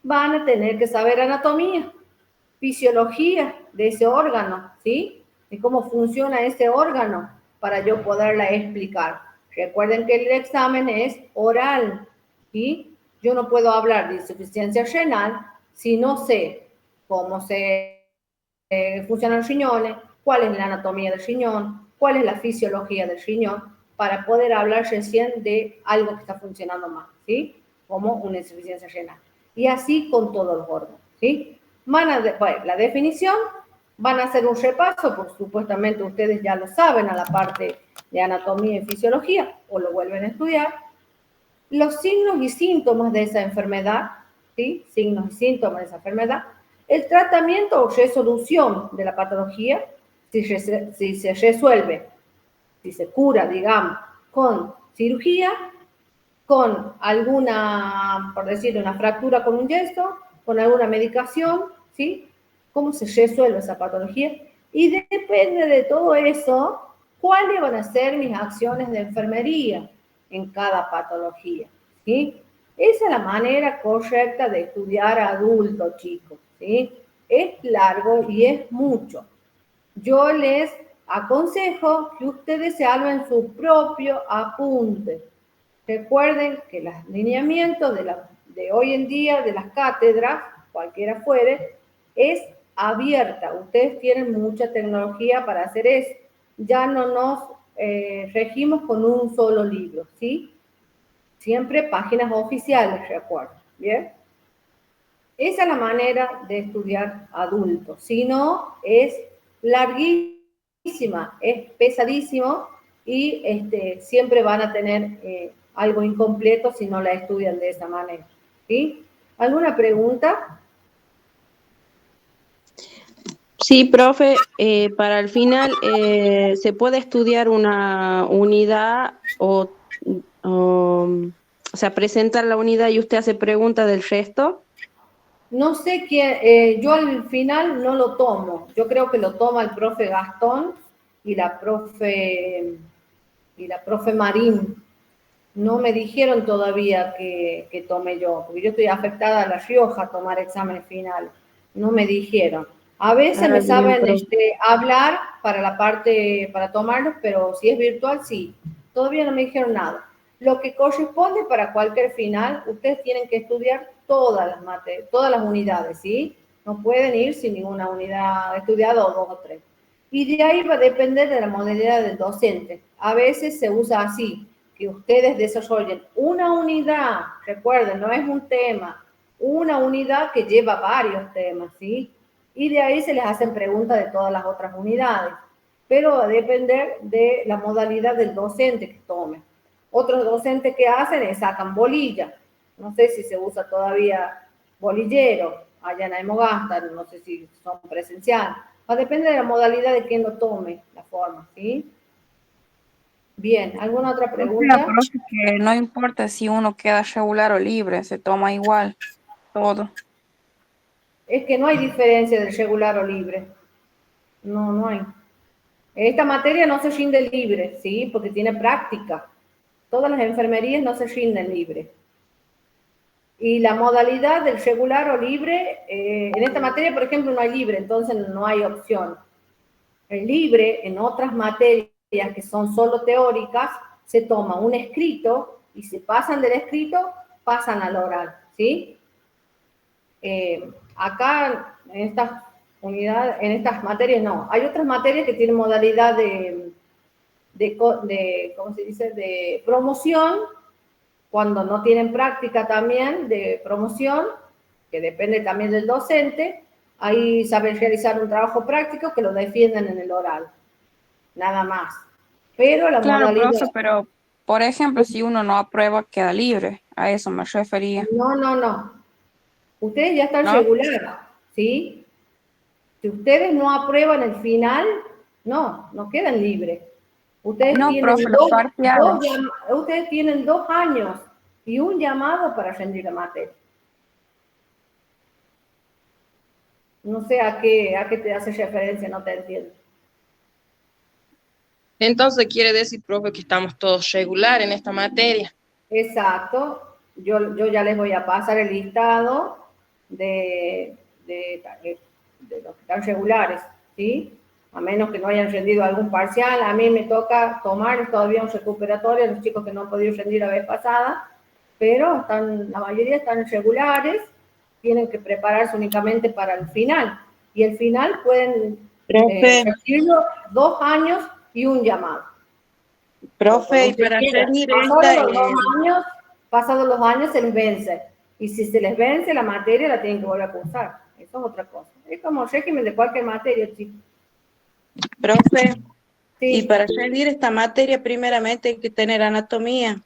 van a tener que saber anatomía, fisiología de ese órgano, ¿sí? De cómo funciona ese órgano para yo poderla explicar. Recuerden que el examen es oral, ¿sí? Yo no puedo hablar de insuficiencia renal si no sé cómo se funcionan los riñones, cuál es la anatomía del riñón, cuál es la fisiología del riñón, para poder hablar recién de algo que está funcionando mal, ¿sí? Como una insuficiencia renal. Y así con todos los órganos, ¿sí? Bueno, la definición, van a hacer un repaso, porque supuestamente ustedes ya lo saben a la parte de anatomía y fisiología, o lo vuelven a estudiar. Los signos y síntomas de esa enfermedad, ¿sí? Signos y síntomas de esa enfermedad. El tratamiento o resolución de la patología, si se resuelve, si se cura, digamos, con cirugía, con alguna, por decir, una fractura con un yeso, con alguna medicación, ¿sí? ¿Cómo se resuelve esa patología? Y depende de todo eso, cuáles van a ser mis acciones de enfermería en cada patología, ¿sí? Esa es la manera correcta de estudiar a adultos, chicos, ¿sí? Es largo y es mucho. Yo les aconsejo que ustedes se armen su propio apunte. Recuerden que los lineamientos de hoy en día de las cátedras, cualquiera fuere, es abierta. Ustedes tienen mucha tecnología para hacer eso. Ya no nos regimos con un solo libro, ¿sí? Siempre páginas oficiales, recuerden, ¿bien? Esa es la manera de estudiar adultos. Si no, es larguísima, es pesadísimo y siempre van a tener algo incompleto si no la estudian de esa manera, ¿sí? ¿Alguna pregunta? Sí, profe, para el final, ¿se puede estudiar una unidad o sea, presentar la unidad y usted hace preguntas del resto? No sé quién, yo al final no lo tomo. Yo creo que lo toma el profe Gastón y la profe Marín. No me dijeron todavía que tome yo, porque yo estoy afectada a La Rioja a tomar examen final. No me dijeron. A veces Ah, me bien, saben profe. hablar para la parte, para tomarlos, pero si es virtual, sí. Todavía no me dijeron nada. Lo que corresponde para cualquier final, ustedes tienen que estudiar todas las materias, todas las unidades, ¿sí? No pueden ir sin ninguna unidad estudiada o 2 o 3. Y de ahí va a depender de la modalidad del docente. A veces se usa así, que ustedes desarrollen una unidad, recuerden, no es un tema, una unidad que lleva varios temas, ¿sí? Y de ahí se les hacen preguntas de todas las otras unidades, pero va a depender de la modalidad del docente que tome. Otros docentes que hacen es sacan bolilla, no sé si se usa todavía bolillero, allá en Aymogasta, no sé si son presenciales, va a depender de la modalidad de quien lo tome, la forma, ¿sí? Bien, ¿alguna otra O sea, pregunta? profe, que no importa si uno queda regular o libre, se toma igual todo. Es que no hay diferencia del regular o libre. No, no hay. Esta materia no se rinde libre, ¿sí? Porque tiene práctica. Todas las enfermerías no se rinden libre. Y la modalidad del regular o libre, en esta materia, por ejemplo, no hay libre, entonces no hay opción. El libre, en otras materias que son solo teóricas, se toma un escrito y si pasan del escrito, pasan al oral, ¿sí? Acá, en estas unidades, en estas materias no. Hay otras materias que tienen modalidad ¿cómo se dice?, de promoción, cuando no tienen práctica también de promoción, que depende también del docente, ahí saben realizar un trabajo práctico que lo defienden en el oral, nada más. Pero la Claro, modalidad, profe, pero por ejemplo, si uno no aprueba, queda libre. A eso me refería, no, no, no. Ustedes ya están ¿no? regulares, ¿sí? Si ustedes no aprueban el final, no quedan libres. Ustedes No, tienen profe, los parciales. ustedes tienen 2 años y un llamado para rendir la materia. No sé a qué te hace referencia, no te entiendo. Entonces quiere decir, profe, que estamos todos regular en esta materia. Exacto. Yo ya les voy a pasar el listado de, de, de los que están regulares, ¿sí? A menos que no hayan rendido algún parcial. A mí me toca tomar todavía un recuperatorio, los chicos que no han podido rendir la vez pasada, pero la mayoría están regulares, tienen que prepararse únicamente para el final. Y el final pueden Profe, recibirlo 2 años y un llamado. O profe, cuando y usted para quiera. rendir esta, Pasados los años se les vence. Y si se les vence la materia, la tienen que volver a cursar. Eso es otra cosa. Es como el régimen de cualquier materia, chicos. profe, y Sí, para rendir esta materia, primeramente hay que tener anatomía.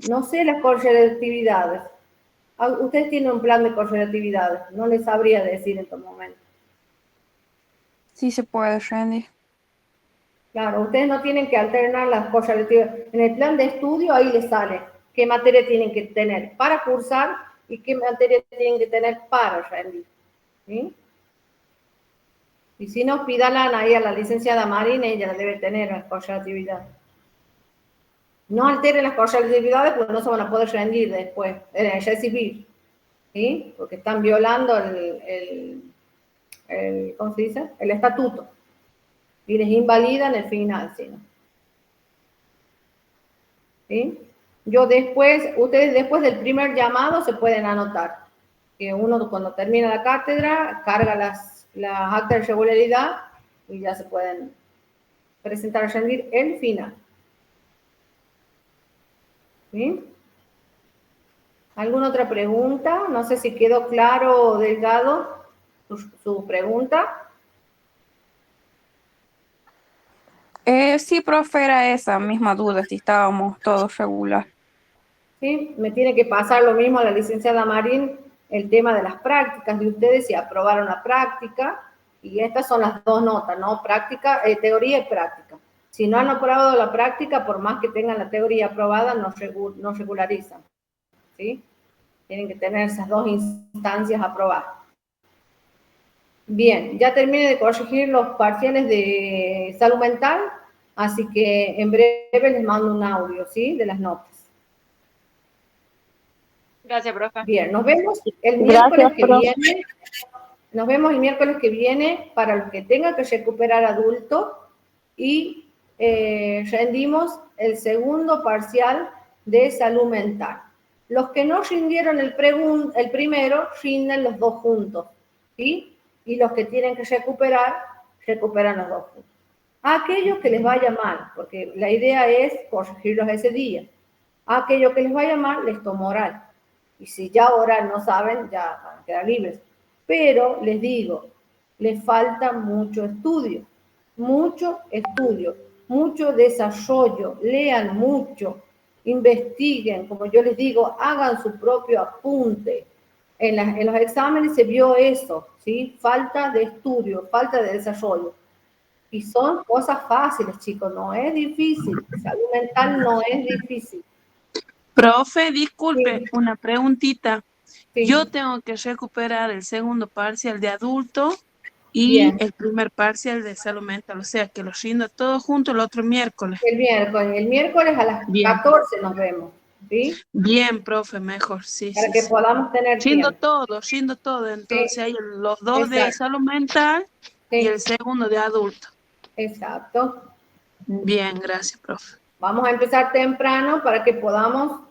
no sé las correlatividades. Ustedes tienen un plan de correlatividades. No les sabría decir en estos momentos. Sí se puede, Randy. Claro, ustedes no tienen que alternar las correlatividades. En el plan de estudio ahí les sale qué materia tienen que tener para cursar y qué materia tienen que tener para rendir. ¿Sí? Y si no, pídala ahí a la licenciada Marina, ella la debe tener en correlatividad. No alteren las correlatividades porque no se van a poder rendir después, recibir, ¿sí? Porque están violando ¿cómo se dice? El estatuto. Y les invalidan el final, ¿sí? ¿Sí? Ustedes después del primer llamado se pueden anotar. Que uno cuando termina la cátedra carga las actas de regularidad y ya se pueden presentar a rendir el final. ¿Sí? ¿Alguna otra pregunta? No sé si quedó claro o delgado su pregunta. Sí, profe, era esa misma duda, si estábamos todos regular. ¿Sí? Me tiene que pasar lo mismo a la licenciada Marín, el tema de las prácticas de ustedes, si aprobaron la práctica, Y estas son las dos notas, ¿no? Práctica, teoría y práctica. Si no han aprobado la práctica, por más que tengan la teoría aprobada, no regularizan, ¿sí? Tienen que tener esas dos instancias aprobadas. Bien, ya terminé de corregir los parciales de salud mental, así que en breve les mando un audio, ¿sí? De las notas. Gracias, profe. Bien, nos vemos el miércoles que viene. Nos vemos el miércoles que viene para los que tengan que recuperar adulto y rendimos el segundo parcial de salud mental. Los que no rindieron el primero, rinden los dos juntos, ¿sí? Y los que tienen que recuperan los dos juntos. A aquellos que les vaya mal, porque la idea es corregirlos ese día. A aquellos que les vaya mal, les tomo oral. Y si ya oral no saben, ya van a quedar libres. Pero les digo, les falta mucho estudio, mucho desarrollo, lean mucho, investiguen, como yo les digo, hagan su propio apunte. En los exámenes se vio eso, ¿sí? Falta de estudio, falta de desarrollo. Y son cosas fáciles, chicos, no es difícil. Salud mental no es difícil. Profe, disculpe, Sí. una preguntita. Sí. Yo tengo que recuperar el segundo parcial de adulto y Bien. el primer parcial de salud mental, o sea que los rindo todos juntos el otro miércoles. El miércoles a las 14 nos vemos, ¿sí? Bien, profe, mejor, sí, Para sí. que podamos tener rindo tiempo. todo, entonces Sí. hay los dos de Exacto. salud mental y Sí. el segundo de adulto. Exacto. Bien, gracias, profe. Vamos a empezar temprano para que podamos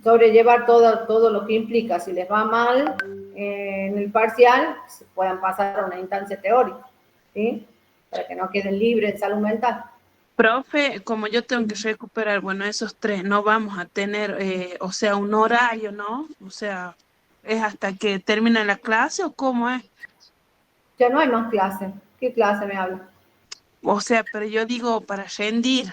sobrellevar todo lo que implica. Si les va mal en el parcial, puedan pasar a una instancia teórica, ¿sí? Para que no queden libres en salud mental. Profe, como yo tengo que recuperar, bueno, esos 3, no vamos a tener, o sea, un horario, ¿no? O sea, ¿es hasta que termine la clase o cómo es? Ya no hay más clases. ¿Qué clase me habla? O sea, pero yo digo para rendir,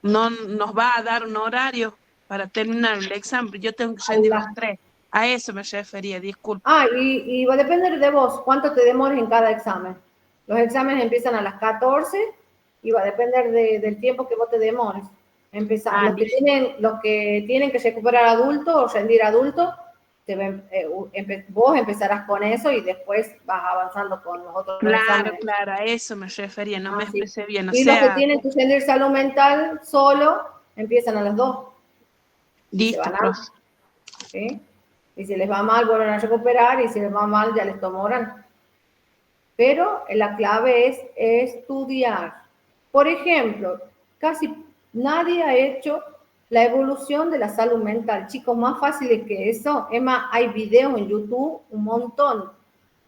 no nos va a dar un horario para terminar el examen, yo tengo que rendir los 3. A eso me refería, disculpe. Y va a depender de vos, cuánto te demores en cada examen. Los exámenes empiezan a las 14 y va a depender del tiempo que vos te demores. Los que tienen que recuperar adulto o rendir adulto, vos empezarás con eso y después vas avanzando con los otros exámenes. Claro, a eso me refería, no me expresé bien. O y sea, los que tienen que rendir salud mental solo, empiezan a las 2. Listo, profe. ¿Sí? Y si les va mal, vuelven a recuperar, y si les va mal, ya les tomo oral. Pero la clave es estudiar. Por ejemplo, casi nadie ha hecho la evolución de la salud mental. Chicos, más fáciles que eso. Es más, hay videos en YouTube, un montón.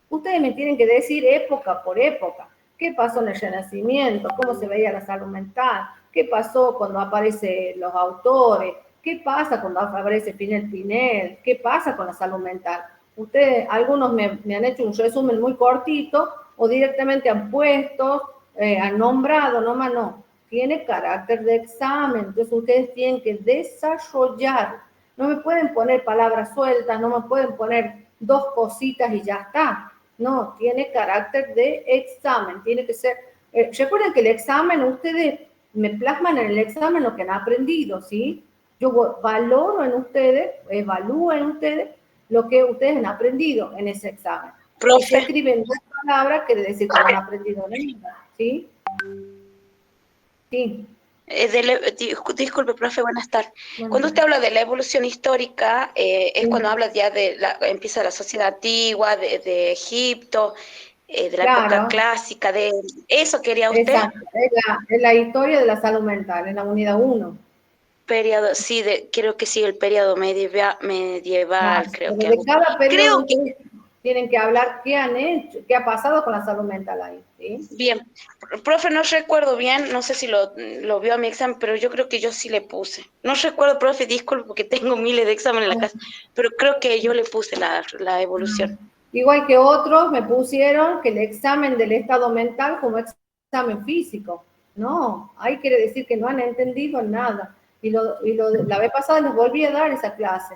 Ustedes me tienen que decir época por época. ¿Qué pasó en el Renacimiento? ¿Cómo se veía la salud mental? ¿Qué pasó cuando aparecen los autores? ¿Qué pasa cuando aparece Pinel? ¿Qué pasa con la salud mental? Ustedes, algunos me han hecho un resumen muy cortito o directamente han puesto, han nombrado, no. Tiene carácter de examen, entonces ustedes tienen que desarrollar. No me pueden poner palabras sueltas, no me pueden poner 2 cositas y ya está. No, tiene carácter de examen, tiene que ser. Recuerden que el examen, ustedes me plasman en el examen lo que han aprendido, ¿sí? Yo valoro en ustedes, evalúo en ustedes lo que ustedes han aprendido en ese examen. Profe. Si escriben 2 palabras, quiere decir que no han aprendido nada, ¿sí? Sí. Disculpe, profe, buenas tardes. Cuando usted habla de la evolución histórica, es cuando habla ya empieza la sociedad antigua, de Egipto, de la época clásica, de eso quería usted. Exacto, es la historia de la salud mental, en la unidad 1. Periodo, sí, creo que sí, el periodo medieval, creo que. De cada periodo Creo que tienen que hablar qué han hecho, qué ha pasado con la salud mental ahí, ¿sí? Bien, profe, no recuerdo bien, no sé si lo vio a mi examen, pero yo creo que yo sí le puse. No recuerdo, profe, disculpe, porque tengo miles de exámenes en la casa, pero creo que yo le puse la evolución. Igual que otros me pusieron que el examen del estado mental como examen físico. No, ahí quiere decir que no han entendido nada. La vez pasada les volví a dar esa clase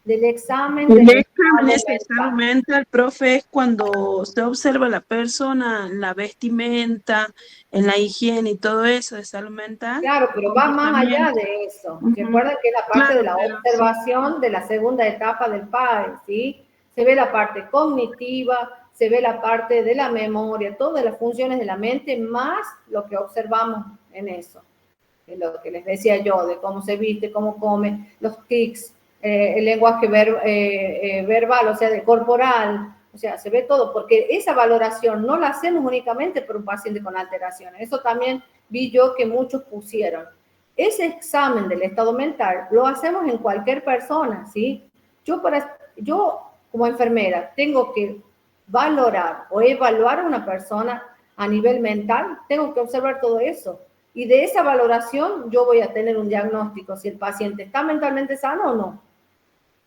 del examen del examen ese de salud mental, profe, es cuando se observa a la persona, la vestimenta, en la higiene y todo eso de salud mental. Claro, pero va más allá de eso. Recuerda que es la parte de la observación de la segunda etapa del PAE, ¿sí? Se ve la parte cognitiva, se ve la parte de la memoria, todas las funciones de la mente, más lo que observamos en eso. Lo que les decía yo, de cómo se viste, cómo come, los tics, el lenguaje verbal, o sea, de corporal, o sea, se ve todo, porque esa valoración no la hacemos únicamente por un paciente con alteraciones. Eso también vi yo que muchos pusieron. Ese examen del estado mental lo hacemos en cualquier persona, ¿sí? Yo como enfermera tengo que valorar o evaluar a una persona a nivel mental, tengo que observar todo eso. Y de esa valoración yo voy a tener un diagnóstico si el paciente está mentalmente sano o no.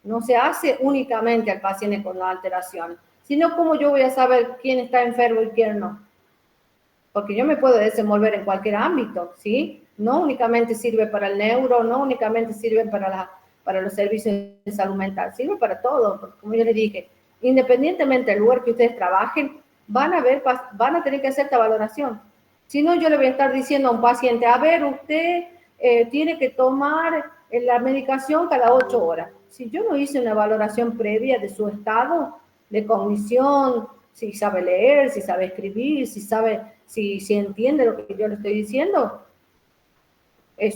No se hace únicamente al paciente con la alteración, sino cómo yo voy a saber quién está enfermo y quién no. Porque yo me puedo desenvolver en cualquier ámbito, ¿sí? No únicamente sirve para el neuro, no únicamente sirve para los servicios de salud mental, sirve para todo. Porque como yo les dije, independientemente del lugar que ustedes trabajen, van a tener que hacer esta valoración. Si no, yo le voy a estar diciendo a un paciente, a ver, usted tiene que tomar la medicación cada 8 horas. Si yo no hice una valoración previa de su estado de cognición, si sabe leer, si sabe escribir, si entiende lo que yo le estoy diciendo,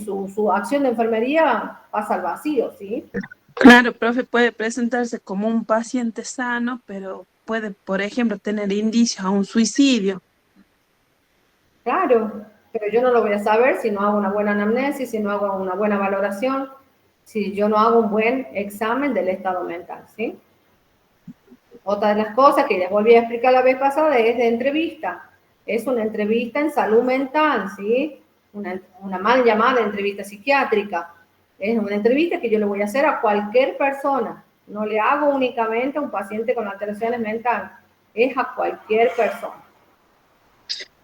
su acción de enfermería pasa al vacío, ¿sí? Claro, profe, puede presentarse como un paciente sano, pero puede, por ejemplo, tener indicios a un suicidio. Claro, pero yo no lo voy a saber si no hago una buena anamnesis, si no hago una buena valoración, si yo no hago un buen examen del estado mental, ¿sí? Otra de las cosas que les volví a explicar la vez pasada es de entrevista. Es una entrevista en salud mental, ¿sí? Una mal llamada entrevista psiquiátrica. Es una entrevista que yo le voy a hacer a cualquier persona. No le hago únicamente a un paciente con alteraciones mentales. Es a cualquier persona.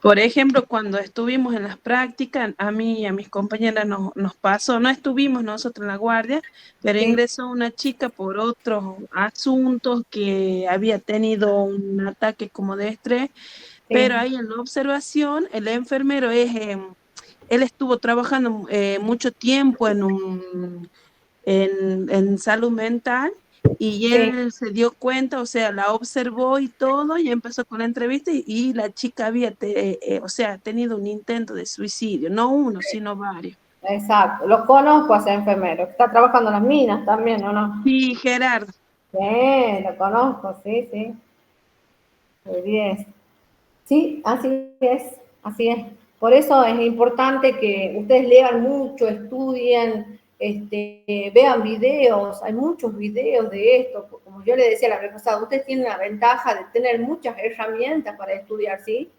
Por ejemplo, cuando estuvimos en las prácticas, a mí y a mis compañeras nos pasó, no estuvimos nosotros en la guardia, pero Sí. ingresó una chica por otros asuntos que había tenido un ataque como de estrés, pero ahí en la observación, el enfermero él estuvo trabajando mucho tiempo en salud mental. Y él se dio cuenta, o sea, la observó y todo, y empezó con la entrevista y la chica había, o sea, tenido un intento de suicidio, no uno, sino varios. Exacto, lo conozco a ese enfermero, está trabajando en las minas también, ¿o no? Sí, Gerardo. Sí, lo conozco, sí, sí. Muy bien. Sí, así es, así es. Por eso es importante que ustedes lean mucho, estudien, vean videos, hay muchos videos de esto. Como yo le decía la vez pasada, ustedes tienen la ventaja de tener muchas herramientas para estudiar, ¿sí?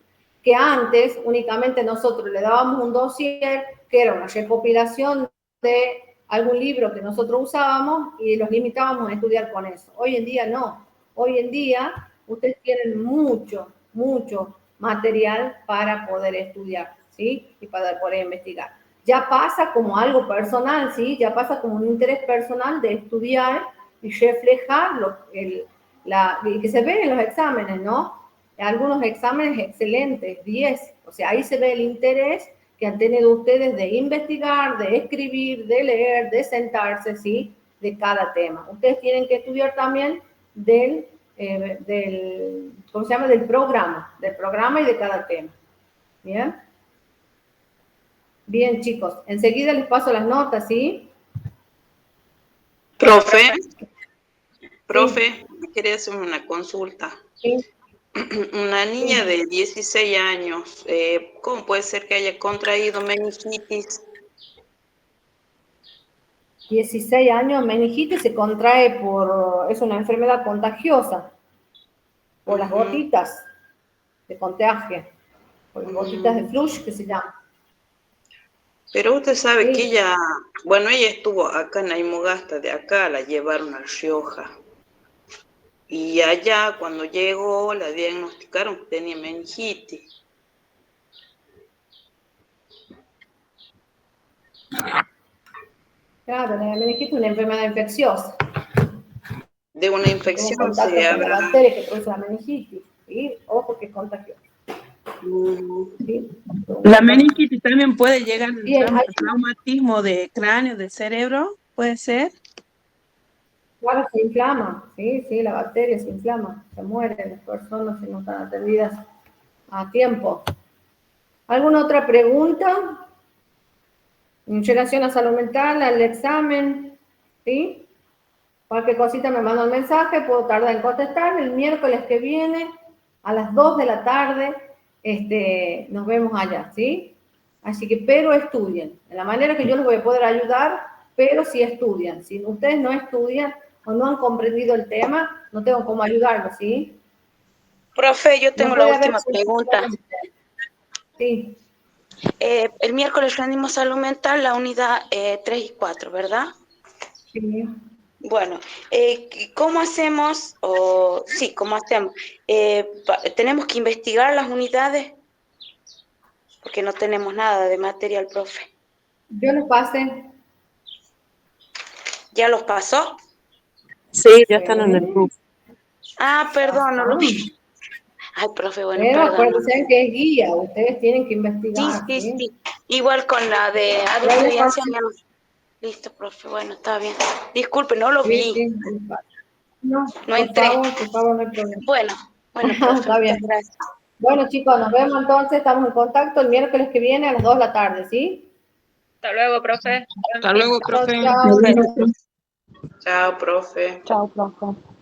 Que antes únicamente nosotros le dábamos un dossier que era una recopilación de algún libro que nosotros usábamos y los limitábamos a estudiar con eso. Hoy en día no. Hoy en día ustedes tienen mucho material para poder estudiar, ¿sí? Y para poder investigar. Ya pasa como algo personal, ¿sí? Ya pasa como un interés personal de estudiar y reflejar y que se ve en los exámenes, ¿no? Algunos exámenes excelentes, 10. O sea, ahí se ve el interés que han tenido ustedes de investigar, de escribir, de leer, de sentarse, ¿sí? De cada tema. Ustedes tienen que estudiar también ¿cómo se llama? Del programa y de cada tema. ¿Bien? Bien, chicos. Enseguida les paso las notas, ¿sí? Profe, Sí. quería hacer una consulta. Sí. Una niña de 16 años, ¿cómo puede ser que haya contraído meningitis? 16 años, meningitis se contrae es una enfermedad contagiosa, por las gotitas de contagio, por las gotitas de flush que se llama. Pero usted sabe que ella estuvo acá en Aymogasta, de acá la llevaron a Rioja. Y allá, cuando llegó, la diagnosticaron que tenía meningitis. Claro, la meningitis es una enfermedad infecciosa. de una Tuvo infección contacto se con la habrá. bacteria que produce la meningitis, ¿sí? Ojo que es contagioso. Mm, ¿Sí? La meningitis también puede llegar al Bien, hay traumatismo de cráneo, del cerebro, puede ser. claro, se inflama, sí, sí, la bacteria se inflama, se mueren las personas si no están atendidas a tiempo. ¿Alguna otra pregunta? En relación a salud mental, al examen, ¿sí? Cualquier cosita me manda un mensaje, puedo tardar en contestar. El miércoles que viene, a las 2 de la tarde, nos vemos allá, ¿sí? Así que, pero estudien. De la manera que yo les voy a poder ayudar, pero si estudian. Si ustedes no estudian o no han comprendido el tema, no tengo cómo ayudarlos, ¿sí? Profe, yo No tengo la puede haber... última pregunta. Sí. El miércoles rendimos salud mental, la unidad 3 y 4, ¿verdad? Sí. Bueno, ¿cómo hacemos? Sí, ¿cómo hacemos? ¿Tenemos que investigar las unidades? Porque no tenemos nada de material, profe. Yo les pasé. ¿Ya los pasó? Sí, ya están en el grupo. Ah, perdón, no lo vi. Ay, profe, bueno, Pero perdón. acuérdense que es guía, ustedes tienen que Sí, investigar, sí, ¿sí? sí. Igual con la de adulto y anciano. Listo, profe, bueno, está bien. Disculpe, no lo Sí, vi. sí. No, No entré. por favor, no hay problema. Bueno, profe, Está bien. muchas gracias. Bueno, chicos, nos vemos entonces, estamos en contacto el miércoles que viene a las 2 de la tarde, ¿sí? Hasta luego, profe. Hasta luego, Chao, profe. chao. chao, profe. Chao, profe.